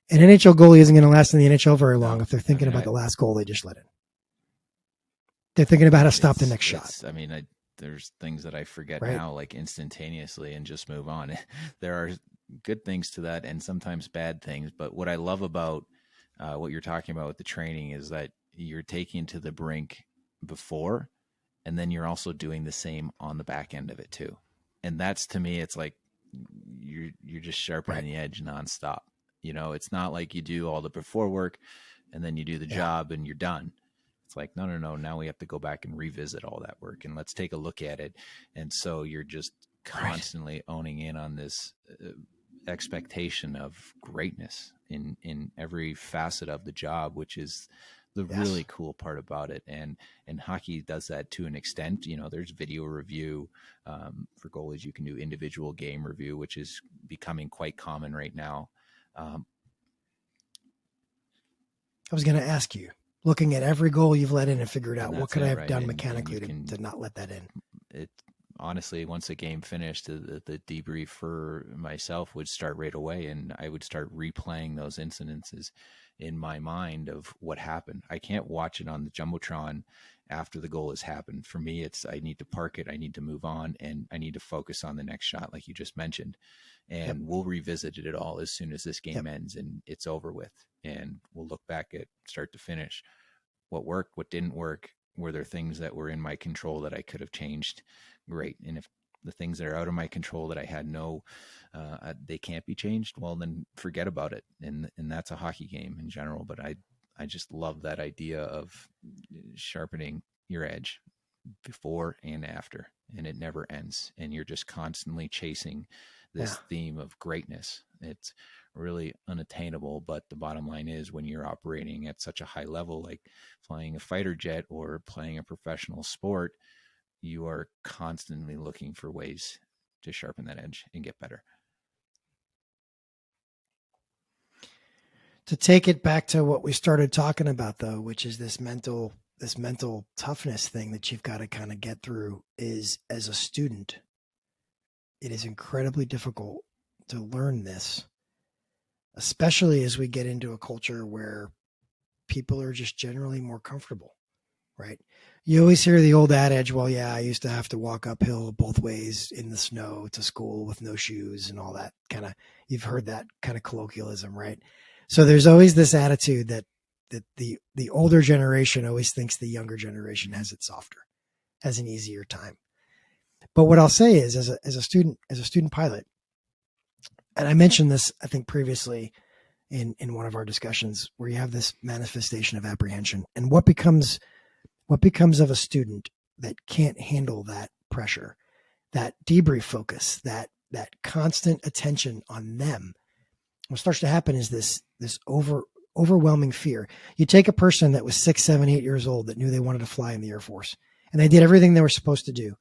isn't going to last in the NHL very long if they're thinking about the last goal they just let in. They're thinking about how to stop the next shot.
I mean, there's things that I forget now, like instantaneously, and just move on. There are good things to that and sometimes bad things. But what I love about what you're talking about with the training is that you're taking to the brink before, and then you're also doing the same on the back end of it too. And that's, to me, it's like you're just sharpening the edge nonstop. You know, it's not like you do all the before work and then you do the job and you're done. It's like, no. Now we have to go back and revisit all that work and let's take a look at it. And so you're just constantly owning in on this expectation of greatness in every facet of the job, which is the really cool part about it. And hockey does that to an extent. You know, there's video review for goalies. You can do individual game review, which is becoming quite common right now. I
was going to ask you, looking at every goal you've let in and figured out what could I have done mechanically to not let that in.
It honestly, once a game finished, the debrief for myself would start right away, and I would start replaying those incidences in my mind of what happened. I can't watch it on the Jumbotron after the goal has happened. For me, it's I need to park it, I need to move on, and I need to focus on the next shot, like you just mentioned. And we'll revisit it all as soon as this game ends and it's over with. And we'll look back at start to finish. What worked, what didn't work? Were there things that were in my control that I could have changed? Great. And if the things that are out of my control that I had they can't be changed, well, then forget about it. And that's a hockey game in general. But I just love that idea of sharpening your edge before and after, and it never ends. And you're just constantly chasing this theme of greatness. It's really unattainable, but the bottom line is when you're operating at such a high level, like flying a fighter jet or playing a professional sport, you are constantly looking for ways to sharpen that edge and get better.
To take it back to what we started talking about, though, which is this mental toughness thing that you've got to kind of get through, is as a student, it is incredibly difficult to learn this, especially as we get into a culture where people are just generally more comfortable, right? You always hear the old adage, well, yeah, I used to have to walk uphill both ways in the snow to school with no shoes and all that kind of, you've heard that kind of colloquialism, right? So there's always this attitude that the older generation always thinks the younger generation has it softer, has an easier time. But what I'll say is, as a student pilot, and I mentioned this, I think previously in one of our discussions, where you have this manifestation of apprehension, and what becomes of a student that can't handle that pressure, that debrief focus, that constant attention on them. What starts to happen is this overwhelming fear. You take a person that was 6, 7, 8 years old that knew they wanted to fly in the Air Force, and they did everything they were supposed to do.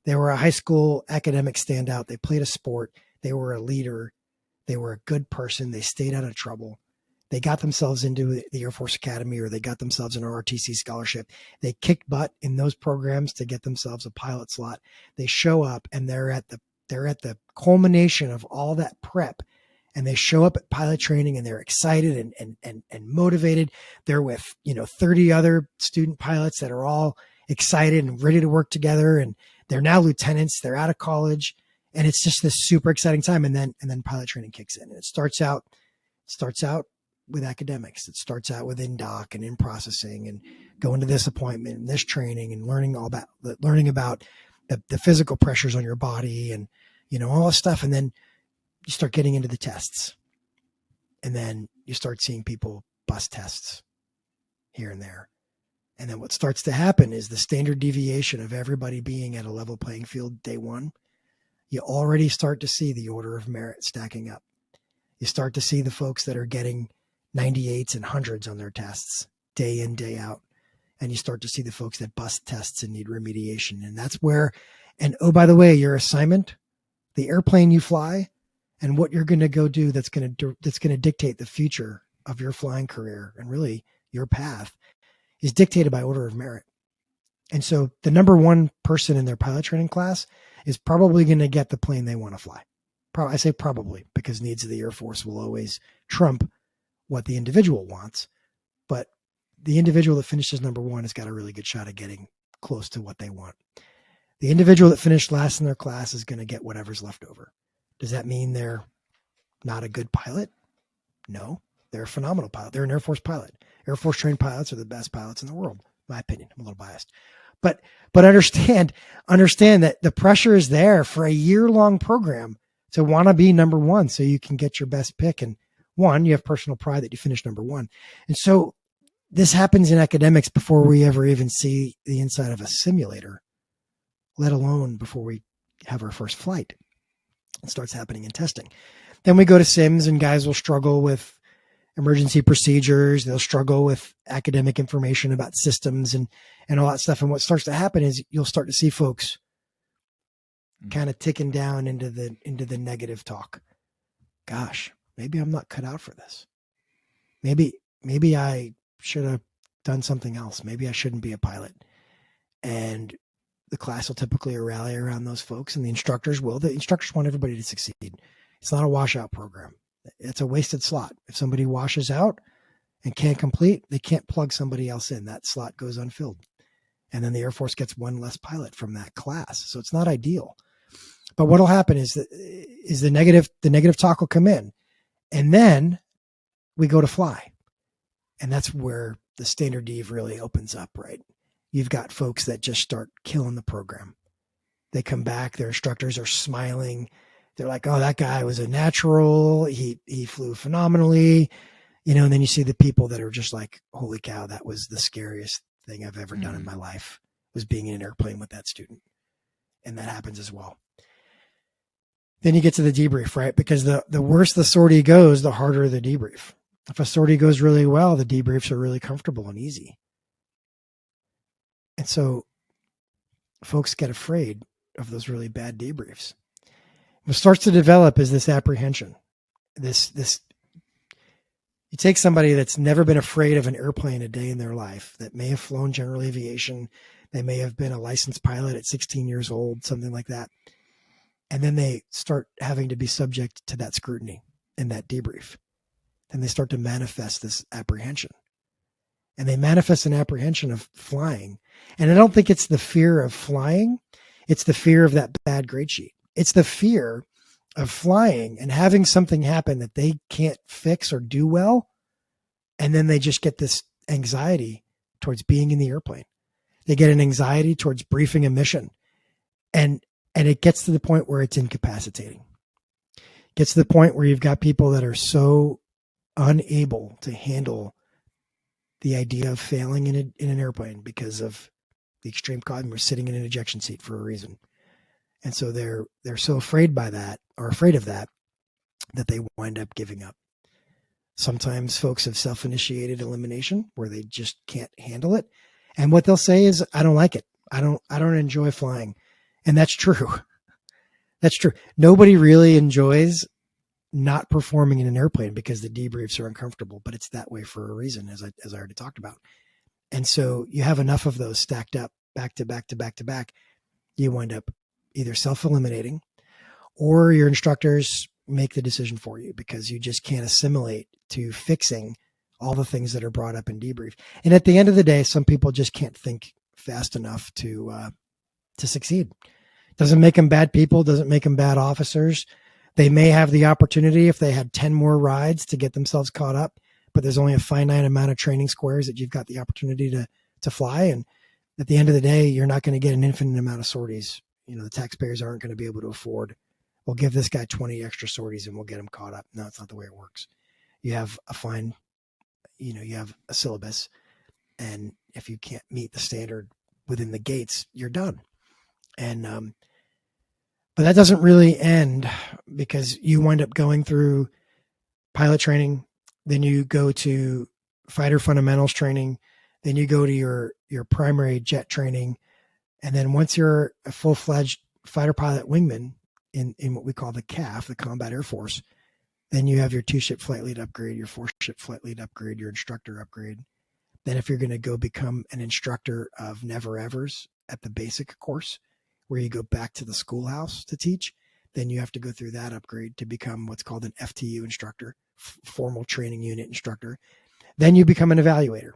They were a high school academic standout. They played a sport. They were a leader. They were a good person. They stayed out of trouble. They got themselves into the Air Force Academy, or they got themselves an ROTC scholarship. They kicked butt in those programs to get themselves a pilot slot. They show up and they're at the culmination of all that prep. And they show up at pilot training and they're excited and motivated. They're with, 30 other student pilots that are all excited and ready to work together. And they're now lieutenants. They're out of college, and it's just this super exciting time. And then pilot training kicks in, and it starts out with academics. It starts out with in-doc and in processing and going to this appointment and this training and learning about the physical pressures on your body and, all this stuff. And then you start getting into the tests. And then you start seeing people bust tests here and there. And then what starts to happen is the standard deviation of everybody being at a level playing field day one. You already start to see the order of merit stacking up. You start to see the folks that are getting 98s and 100s on their tests day in, day out. And you start to see the folks that bust tests and need remediation. And that's where, and oh, by the way, your assignment, the airplane you fly, and what you're going to go do that's going to dictate the future of your flying career and really your path is dictated by order of merit. And so the number one person in their pilot training class is probably going to get the plane they want to fly. I say probably because needs of the Air Force will always trump what the individual wants. But the individual that finishes number one has got a really good shot at getting close to what they want. The individual that finished last in their class is going to get whatever's left over. Does that mean they're not a good pilot? No, they're a phenomenal pilot. They're an Air Force pilot. Air Force trained pilots are the best pilots in the world, in my opinion. I'm a little biased, but understand that the pressure is there for a year-long program to want to be number one so you can get your best pick. And one, you have personal pride that you finished number one. And so this happens in academics before we ever even see the inside of a simulator, let alone before we have our first flight. It starts happening in testing. Then we go to sims and guys will struggle with emergency procedures. They'll struggle with academic information about systems and all that stuff. And what starts to happen is you'll start to see folks kind of ticking down into the negative talk. Gosh, maybe I'm not cut out for this. Maybe I should have done something else. Maybe I shouldn't be a pilot. And the class will typically rally around those folks, and the instructors will. The instructors want everybody to succeed. It's not a washout program. It's a wasted slot. If somebody washes out and can't complete, they can't plug somebody else in. That slot goes unfilled. And then the Air Force gets one less pilot from that class. So it's not ideal. But what'll happen is the negative talk will come in. And then we go to fly. And that's where the standard dev really opens up, right? You've got folks that just start killing the program. They come back, their instructors are smiling. They're like, oh, that guy was a natural. He flew phenomenally. And then you see the people that are just like, holy cow, that was the scariest thing I've ever done in my life, was being in an airplane with that student. And that happens as well. Then you get to the debrief, right? Because the worse the sortie goes, the harder the debrief. If a sortie goes really well, the debriefs are really comfortable and easy. And so folks get afraid of those really bad debriefs. What starts to develop is this apprehension. This you take somebody that's never been afraid of an airplane a day in their life, that may have flown general aviation, they may have been a licensed pilot at 16 years old, something like that. And then they start having to be subject to that scrutiny in that debrief. And they start to manifest this apprehension. And they manifest an apprehension of flying. And I don't think it's the fear of flying. It's the fear of that bad grade sheet. It's the fear of flying and having something happen that they can't fix or do well. And then they just get this anxiety towards being in the airplane. They get an anxiety towards briefing a mission. And it gets to the point where it's incapacitating. It gets to the point where you've got people that are so unable to handle the idea of failing in an airplane because of the extreme cause. We're sitting in an ejection seat for a reason. And so they're so afraid of that, that they wind up giving up. Sometimes folks have self-initiated elimination where they just can't handle it. And what they'll say is, I don't like it. I don't enjoy flying. And that's true. That's true. Nobody really enjoys not performing in an airplane because the debriefs are uncomfortable, but it's that way for a reason, as I already talked about. And so you have enough of those stacked up back to back to back to back. You wind up either self-eliminating or your instructors make the decision for you because you just can't assimilate to fixing all the things that are brought up in debrief. And at the end of the day, some people just can't think fast enough to succeed. Doesn't make them bad people, doesn't make them bad officers. They may have the opportunity if they had 10 more rides to get themselves caught up, but there's only a finite amount of training squares that you've got the opportunity to fly. And at the end of the day, you're not going to get an infinite amount of sorties the taxpayers aren't going to be able to afford. We'll give this guy 20 extra sorties and we'll get him caught up. No, it's not the way it works. You have a fine, you have a syllabus, and if you can't meet the standard within the gates, you're done. And but that doesn't really end, because you wind up going through pilot training, then you go to fighter fundamentals training, then you go to your primary jet training, and then once you're a full-fledged fighter pilot wingman in what we call the CAF, the Combat Air Force, then you have your 2-ship flight lead upgrade, your 4-ship flight lead upgrade, your instructor upgrade. Then if you're going to go become an instructor of never evers at the basic course, where you go back to the schoolhouse to teach, then you have to go through that upgrade to become what's called an FTU instructor, formal training unit instructor. Then you become an evaluator.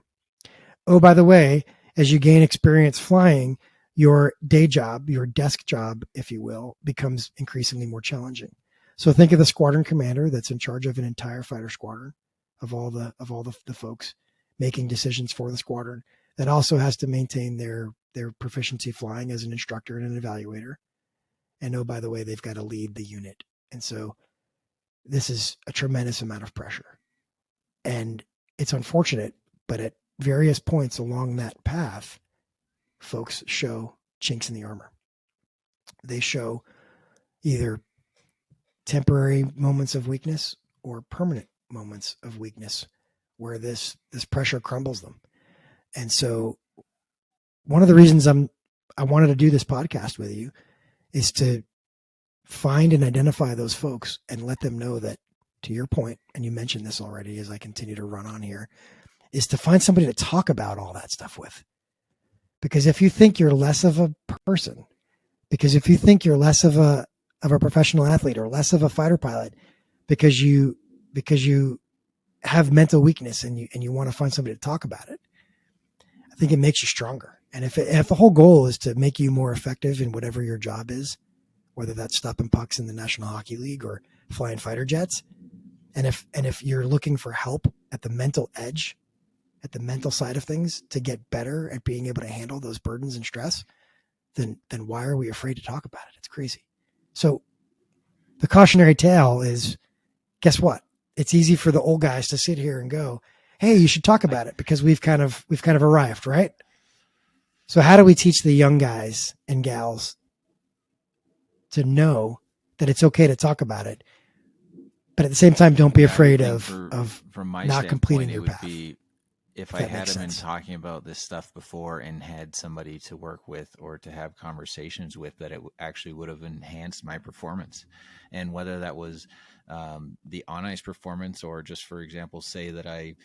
Oh, by the way, as you gain experience flying, your day job, your desk job, if you will, becomes increasingly more challenging. So think of the squadron commander that's in charge of an entire fighter squadron of all the folks making decisions for the squadron, that also has to maintain their proficiency flying as an instructor and an evaluator. And oh, by the way, they've got to lead the unit. And so this is a tremendous amount of pressure. And it's unfortunate, but at various points along that path, folks show chinks in the armor. They show either temporary moments of weakness or permanent moments of weakness where this pressure crumbles them. And so one of the reasons I wanted to do this podcast with you is to find and identify those folks and let them know that, to your point, and you mentioned this already as I continue to run on here, is to find somebody to talk about all that stuff with. Because if you think you're less of a person, because if you think you're less of a professional athlete or less of a fighter pilot, because you have mental weakness and you want to find somebody to talk about it, I think it makes you stronger. And if the whole goal is to make you more effective in whatever your job is, whether that's stopping pucks in the National Hockey League or flying fighter jets, and if you're looking for help at the mental edge, at the mental side of things, to get better at being able to handle those burdens and stress, then why are we afraid to talk about it? It's crazy. So the cautionary tale is, guess what? It's easy for the old guys to sit here and go, hey, you should talk about it, because we've kind of arrived, right? So how do we teach the young guys and gals to know that it's okay to talk about it, but at the same time, don't be afraid of
from my
not completing
it
your
would
path?
be, if I had been talking about this stuff before and had somebody to work with or to have conversations with, that it actually would have enhanced my performance. And whether that was the on ice performance, or just, for example, say that I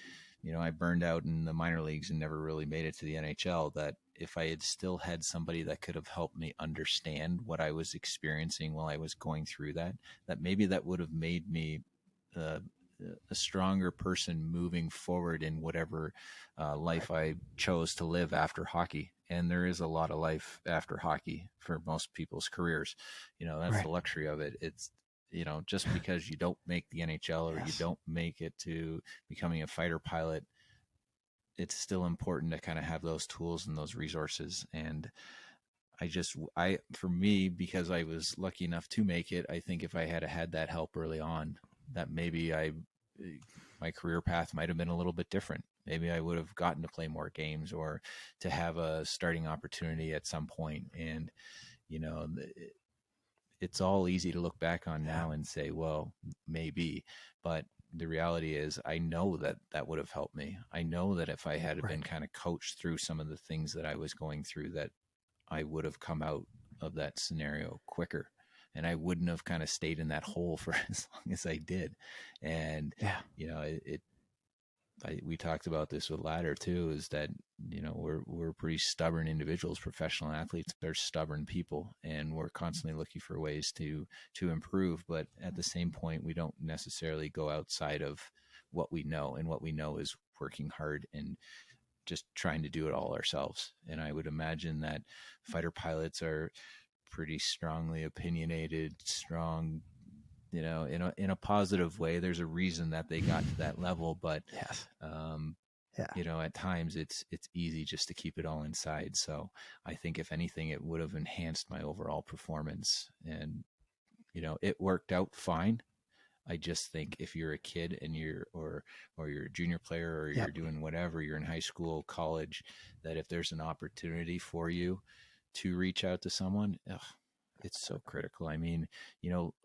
burned out in the minor leagues and never really made it to the NHL, that if I had still had somebody that could have helped me understand what I was experiencing while I was going through that maybe that would have made me a stronger person moving forward in whatever life I chose to live after hockey. And there is a lot of life after hockey for most people's careers. That's
Right.
the luxury of it. It's, just because you don't make the NHL or you don't make it to becoming a fighter pilot, it's still important to kind of have those tools and those resources. And for me, because I was lucky enough to make it, I think if I had had that help early on, that maybe my career path might have been a little bit different. Maybe I would have gotten to play more games or to have a starting opportunity at some point. And, it's all easy to look back on now and say, well, maybe, but the reality is I know that would have helped me. I know that if I had been kind of coached through some of the things that I was going through, that I would have come out of that scenario quicker, and I wouldn't have kind of stayed in that hole for as long as I did. And, we talked about this with Ladder too, is that, we're pretty stubborn individuals. Professional athletes are stubborn people, and we're constantly looking for ways to improve. But at the same point, we don't necessarily go outside of what we know, and what we know is working hard and just trying to do it all ourselves. And I would imagine that fighter pilots are pretty strongly opinionated, strong, in a positive way. There's a reason that they got to that level, but
Yes. Yeah.
At times it's easy just to keep it all inside. So I think if anything, it would have enhanced my overall performance. And it worked out fine. I just think if you're a kid and or you're a junior player, or you're
Yep.
doing whatever, you're in high school, college, that if there's an opportunity for you to reach out to someone, it's so critical. I mean,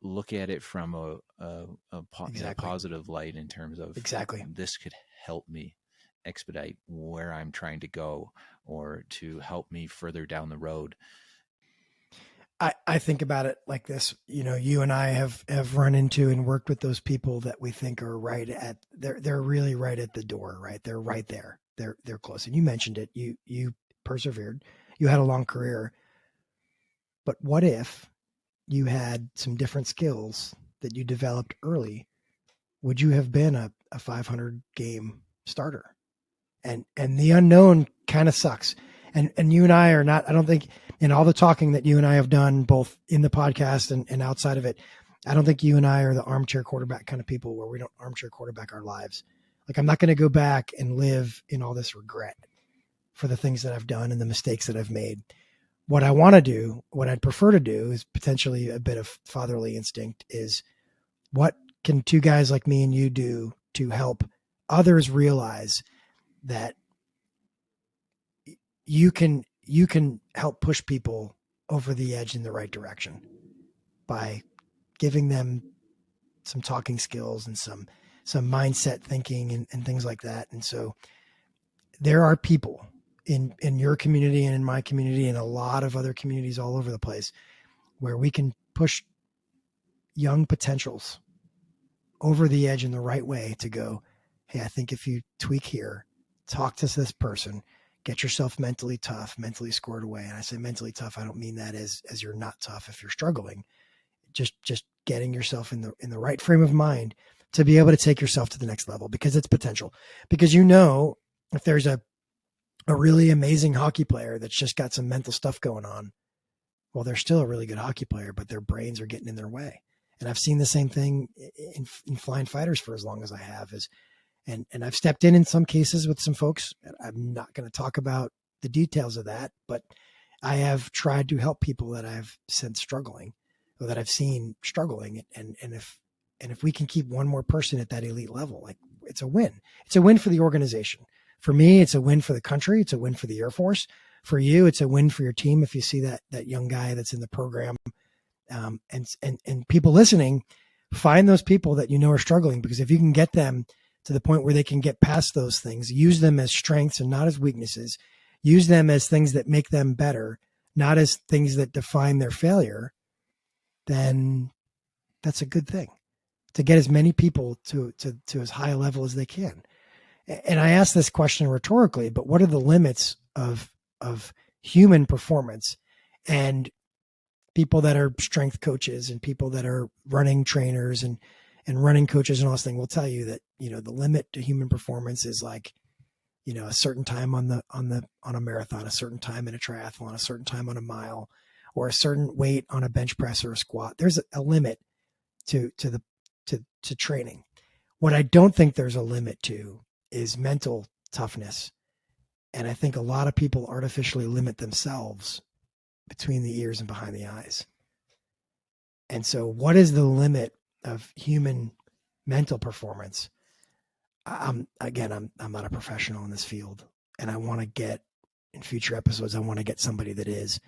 look at it from a
Exactly.
positive light in terms of
Exactly.
this could help me expedite where I'm trying to go, or to help me further down the road.
I think about it like this. You and I have run into and worked with those people that we think are they're really right at the door, right? They're right there. They're close. And you mentioned it. You persevered. You had a long career. But what if you had some different skills that you developed early? Would you have been a 500 game starter? And the unknown kind of sucks. And you and I are not, I don't think, in all the talking that you and I have done, both in the podcast and outside of it, I don't think you and I are the armchair quarterback kind of people where we don't armchair quarterback our lives. Like, I'm not going to go back and live in all this regret for the things that I've done and the mistakes that I've made. What I want to do, what I'd prefer to do, is potentially a bit of fatherly instinct, is what can two guys like me and you do to help others realize that you can help push people over the edge in the right direction by giving them some talking skills and some mindset thinking and things like that. And so there are people in your community and in my community and a lot of other communities all over the place where we can push young potentials over the edge in the right way to go, hey, I think if you tweak here, talk to this person, get yourself mentally tough, mentally squared away. And I say mentally tough, I don't mean that as you're not tough if you're struggling. Just getting yourself in the right frame of mind to be able to take yourself to the next level, because it's potential. Because if there's a really amazing hockey player that's just got some mental stuff going on, well, they're still a really good hockey player, but their brains are getting in their way. And I've seen the same thing in flying fighters for as long as I have. And I've stepped in some cases with some folks. I'm not going to talk about the details of that, but I have tried to help people that I've sent struggling, or that I've seen struggling. And if we can keep one more person at that elite level, like, it's a win. It's a win for the organization. For me, it's a win for the country. It's a win for the Air Force. For you, it's a win for your team. If you see that young guy that's in the program, and people listening, find those people that are struggling, because if you can get them to the point where they can get past those things, use them as strengths and not as weaknesses, use them as things that make them better, not as things that define their failure, then that's a good thing, to get as many people to as high a level as they can. And I ask this question rhetorically, but what are the limits of human performance? And people that are strength coaches and people that are running trainers and running coaches and all this thing will tell you that, the limit to human performance is like, a certain time on a marathon, a certain time in a triathlon, a certain time on a mile, or a certain weight on a bench press or a squat. There's a limit to training. What I don't think there's a limit to is mental toughness. And I think a lot of people artificially limit themselves between the ears and behind the eyes. And so what is the limit of human mental performance? I'm not a professional in this field, and I want to get, in future episodes, I want to get somebody that is,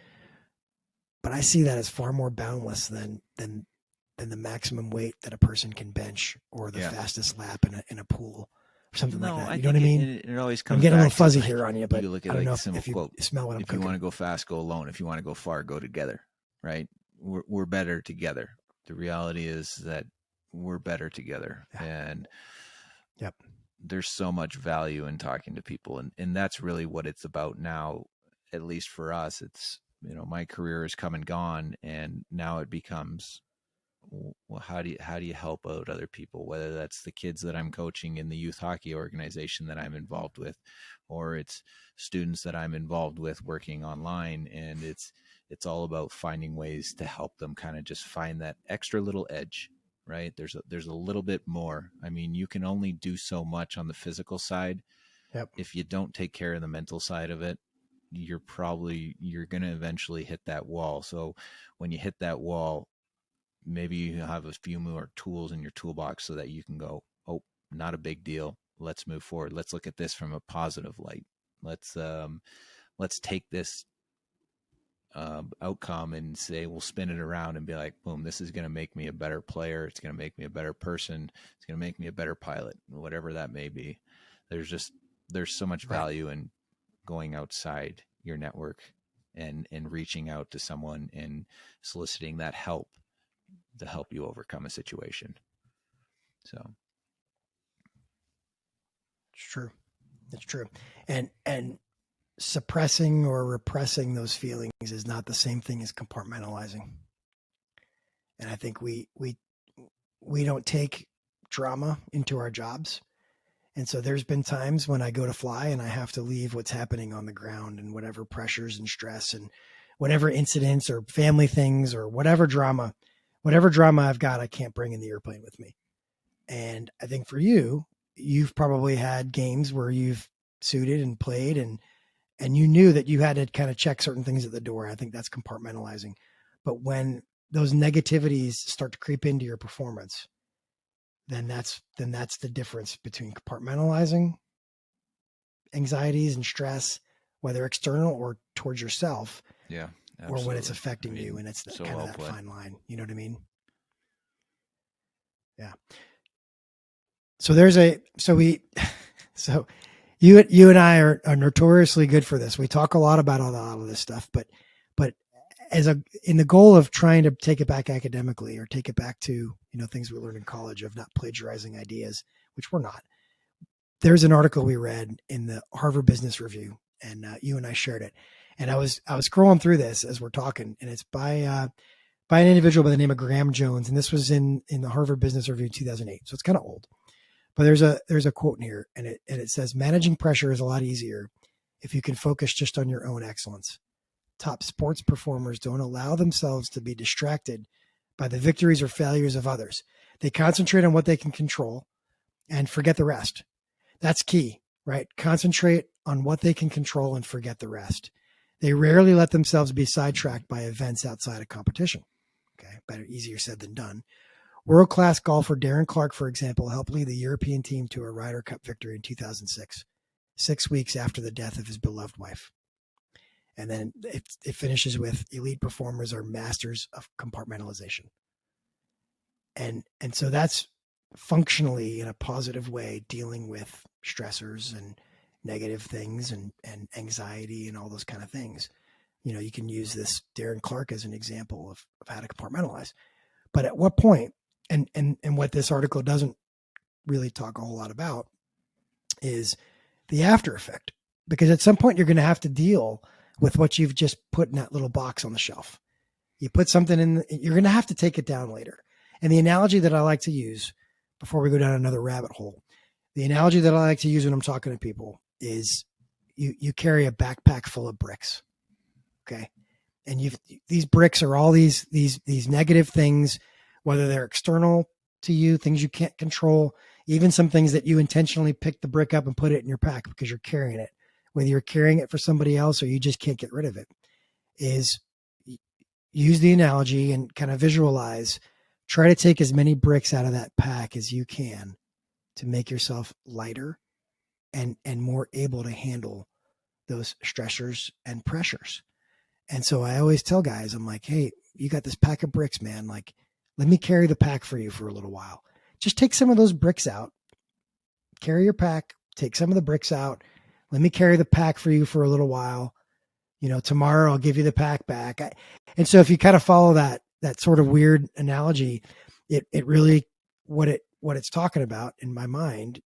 but I see that as far more boundless than the maximum weight that a person can bench, or the fastest lap in a pool, or something like that. You know what I mean?
It always comes.
I'm getting a little fuzzy
like,
here on you, but
you look at
I don't know
if you
quote, smell what I'm cooking.
If you want to go fast, go alone. If you want to go far, go together. Right? We're better together. The reality is that we're better together, and
yep.
There's so much value in talking to people, and that's really what it's about now. At least for us, it's, my career has come and gone, and now it becomes, well, how do you help out other people, whether that's the kids that I'm coaching in the youth hockey organization that I'm involved with, or it's students that I'm involved with working online. And it's all about finding ways to help them kind of just find that extra little edge, right? There's a little bit more. I mean, you can only do so much on the physical side
Yep.
If you don't take care of the mental side of it, you're going to eventually hit that wall. So when you hit that wall, maybe you have a few more tools in your toolbox so that you can go, oh, not a big deal. Let's move forward. Let's look at this from a positive light. Let's take this outcome and say, we'll spin it around and be like, boom, this is going to make me a better player. It's going to make me a better person. It's going to make me a better pilot, whatever that may be. There's so much value in going outside your network and reaching out to someone and soliciting that help to help you overcome a situation. So
it's true. It's true. And suppressing or repressing those feelings is not the same thing as compartmentalizing. And I think we don't take drama into our jobs. And so there's been times when I go to fly and I have to leave what's happening on the ground and whatever pressures and stress and whatever incidents or family things or whatever drama I've got, I can't bring in the airplane with me. And I think for you, you've probably had games where you've suited and played and you knew that you had to kind of check certain things at the door. I think that's compartmentalizing. But when those negativities start to creep into your performance, then that's the difference between compartmentalizing anxieties and stress, whether external or towards yourself.
Yeah. Absolutely.
Or when it's affecting you, and it's
so
kind of
well
that
put.
fine line. You know what I mean? Yeah. So you and I are notoriously good for this. We talk a lot about all of this stuff, but in the goal of trying to take it back academically or take it back to, things we learned in college of not plagiarizing ideas, which we're not. There's an article we read in the Harvard Business Review, and you and I shared it. And I was scrolling through this as we're talking, and it's by an individual by the name of Graham Jones, and this was in the Harvard Business Review 2008, so it's kind of old. But there's a quote in here, and it says, "Managing pressure is a lot easier if you can focus just on your own excellence. Top sports performers don't allow themselves to be distracted by the victories or failures of others. They concentrate on what they can control and forget the rest." That's key, right? Concentrate on what they can control and forget the rest. They rarely let themselves be sidetracked by events outside of competition. Okay, better, easier said than done. World-class golfer Darren Clarke, for example, helped lead the European team to a Ryder Cup victory in 2006, 6 weeks after the death of his beloved wife. And then it finishes with elite performers are masters of compartmentalization. And so that's functionally in a positive way dealing with stressors and negative things and anxiety and all those kind of things. You can use this Darren Clarke as an example of how to compartmentalize. But at what point, and what this article doesn't really talk a whole lot about is the after effect, because at some point you're going to have to deal with what you've just put in that little box on the shelf. You put something in, you're going to have to take it down later. And the analogy that I like to use before we go down another rabbit hole, the analogy that I like to use when I'm talking to people is you carry a backpack full of bricks. Okay. And these bricks are all these negative things, whether they're external to you, things you can't control, even some things that you intentionally pick the brick up and put it in your pack because you're carrying it, whether you're carrying it for somebody else or you just can't get rid of it, is use the analogy and kind of visualize, try to take as many bricks out of that pack as you can to make yourself lighter and more able to handle those stressors and pressures. And so I always tell guys, I'm like, hey, you got this pack of bricks, man. Like, let me carry the pack for you for a little while. Just take some of those bricks out, carry your pack, take some of the bricks out. Let me carry the pack for you for a little while. Tomorrow I'll give you the pack back. And so if you kind of follow that sort of weird analogy, it really, what it's talking about in my mind,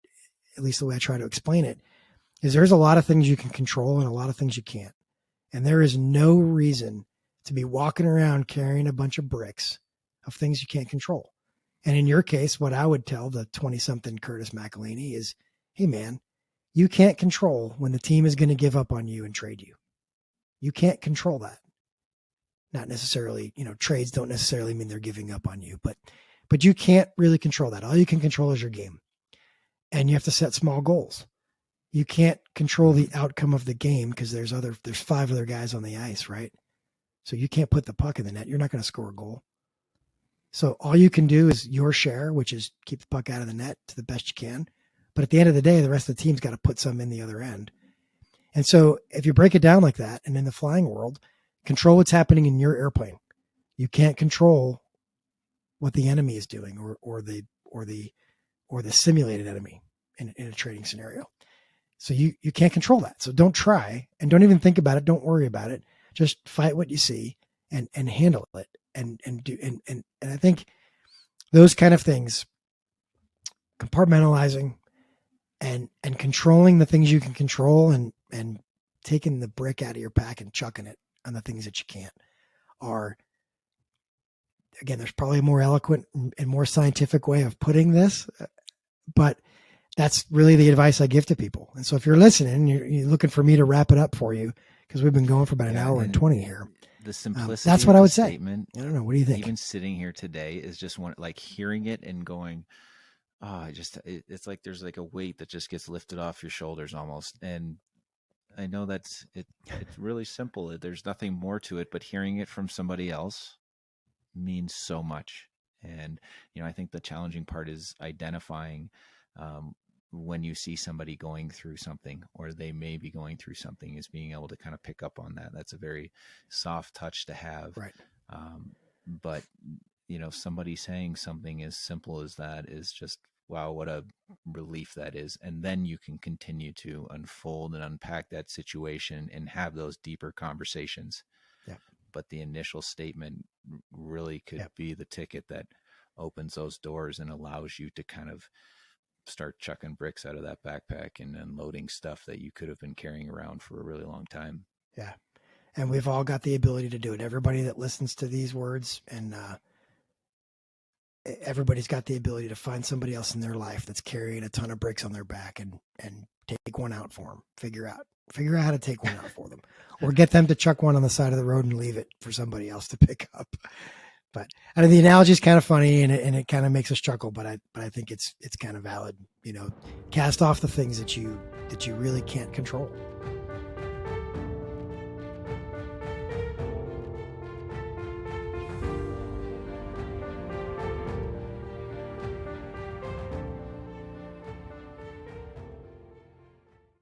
at least the way I try to explain it, is there's a lot of things you can control and a lot of things you can't. And there is no reason to be walking around carrying a bunch of bricks of things you can't control. And in your case, what I would tell the 20-something Curtis McElhaney is, hey, man, you can't control when the team is going to give up on you and trade you. You can't control that. Not necessarily, trades don't necessarily mean they're giving up on you, but you can't really control that. All you can control is your game. And you have to set small goals. you can't control the outcome of the game because there's 5 other guys on the ice, right? So you can't put the puck in the net. You're not going to score a goal. So all you can do is your share, which is keep the puck out of the net to the best you can. But at the end of the day, the rest of the team's got to put some in the other end. And so if you break it down like that, and in the flying world, control what's happening in your airplane. You can't control what the enemy is doing or the simulated enemy in a trading scenario. So you can't control that. So don't try, and don't even think about it. Don't worry about it. Just fight what you see and handle it and I think those kind of things, compartmentalizing and controlling the things you can control and taking the brick out of your pack and chucking it on the things that you can't are, again, there's probably a more eloquent and more scientific way of putting this, but that's really the advice I give to people. And so if you're listening, you're looking for me to wrap it up for you, because we've been going for about an hour and 20 here.
The simplicity
that's what I would say.
Statement,
I don't know. What do you think?
Even sitting here today is just one, like hearing it and going, it's like there's like a weight that just gets lifted off your shoulders almost. And I know it's really simple. There's nothing more to it, but hearing it from somebody else means so much. And, I think the challenging part is identifying, when you see somebody going through something, or they may be going through something, is being able to kind of pick up on that. That's a very soft touch to have.
Right.
But, somebody saying something as simple as that is just, wow, what a relief that is. And then you can continue to unfold and unpack that situation and have those deeper conversations.
Yeah.
But the initial statement really could be the ticket that opens those doors and allows you to kind of start chucking bricks out of that backpack and unloading stuff that you could have been carrying around for a really long time.
Yeah. And we've all got the ability to do it. Everybody that listens to these words, and everybody's got the ability to find somebody else in their life that's carrying a ton of bricks on their back and take one out for them. Figure out how to take one out for them, or get them to chuck one on the side of the road and leave it for somebody else to pick up. But I mean, the analogy is kind of funny and it kind of makes us chuckle, but I think it's kind of valid. Cast off the things that you really can't control.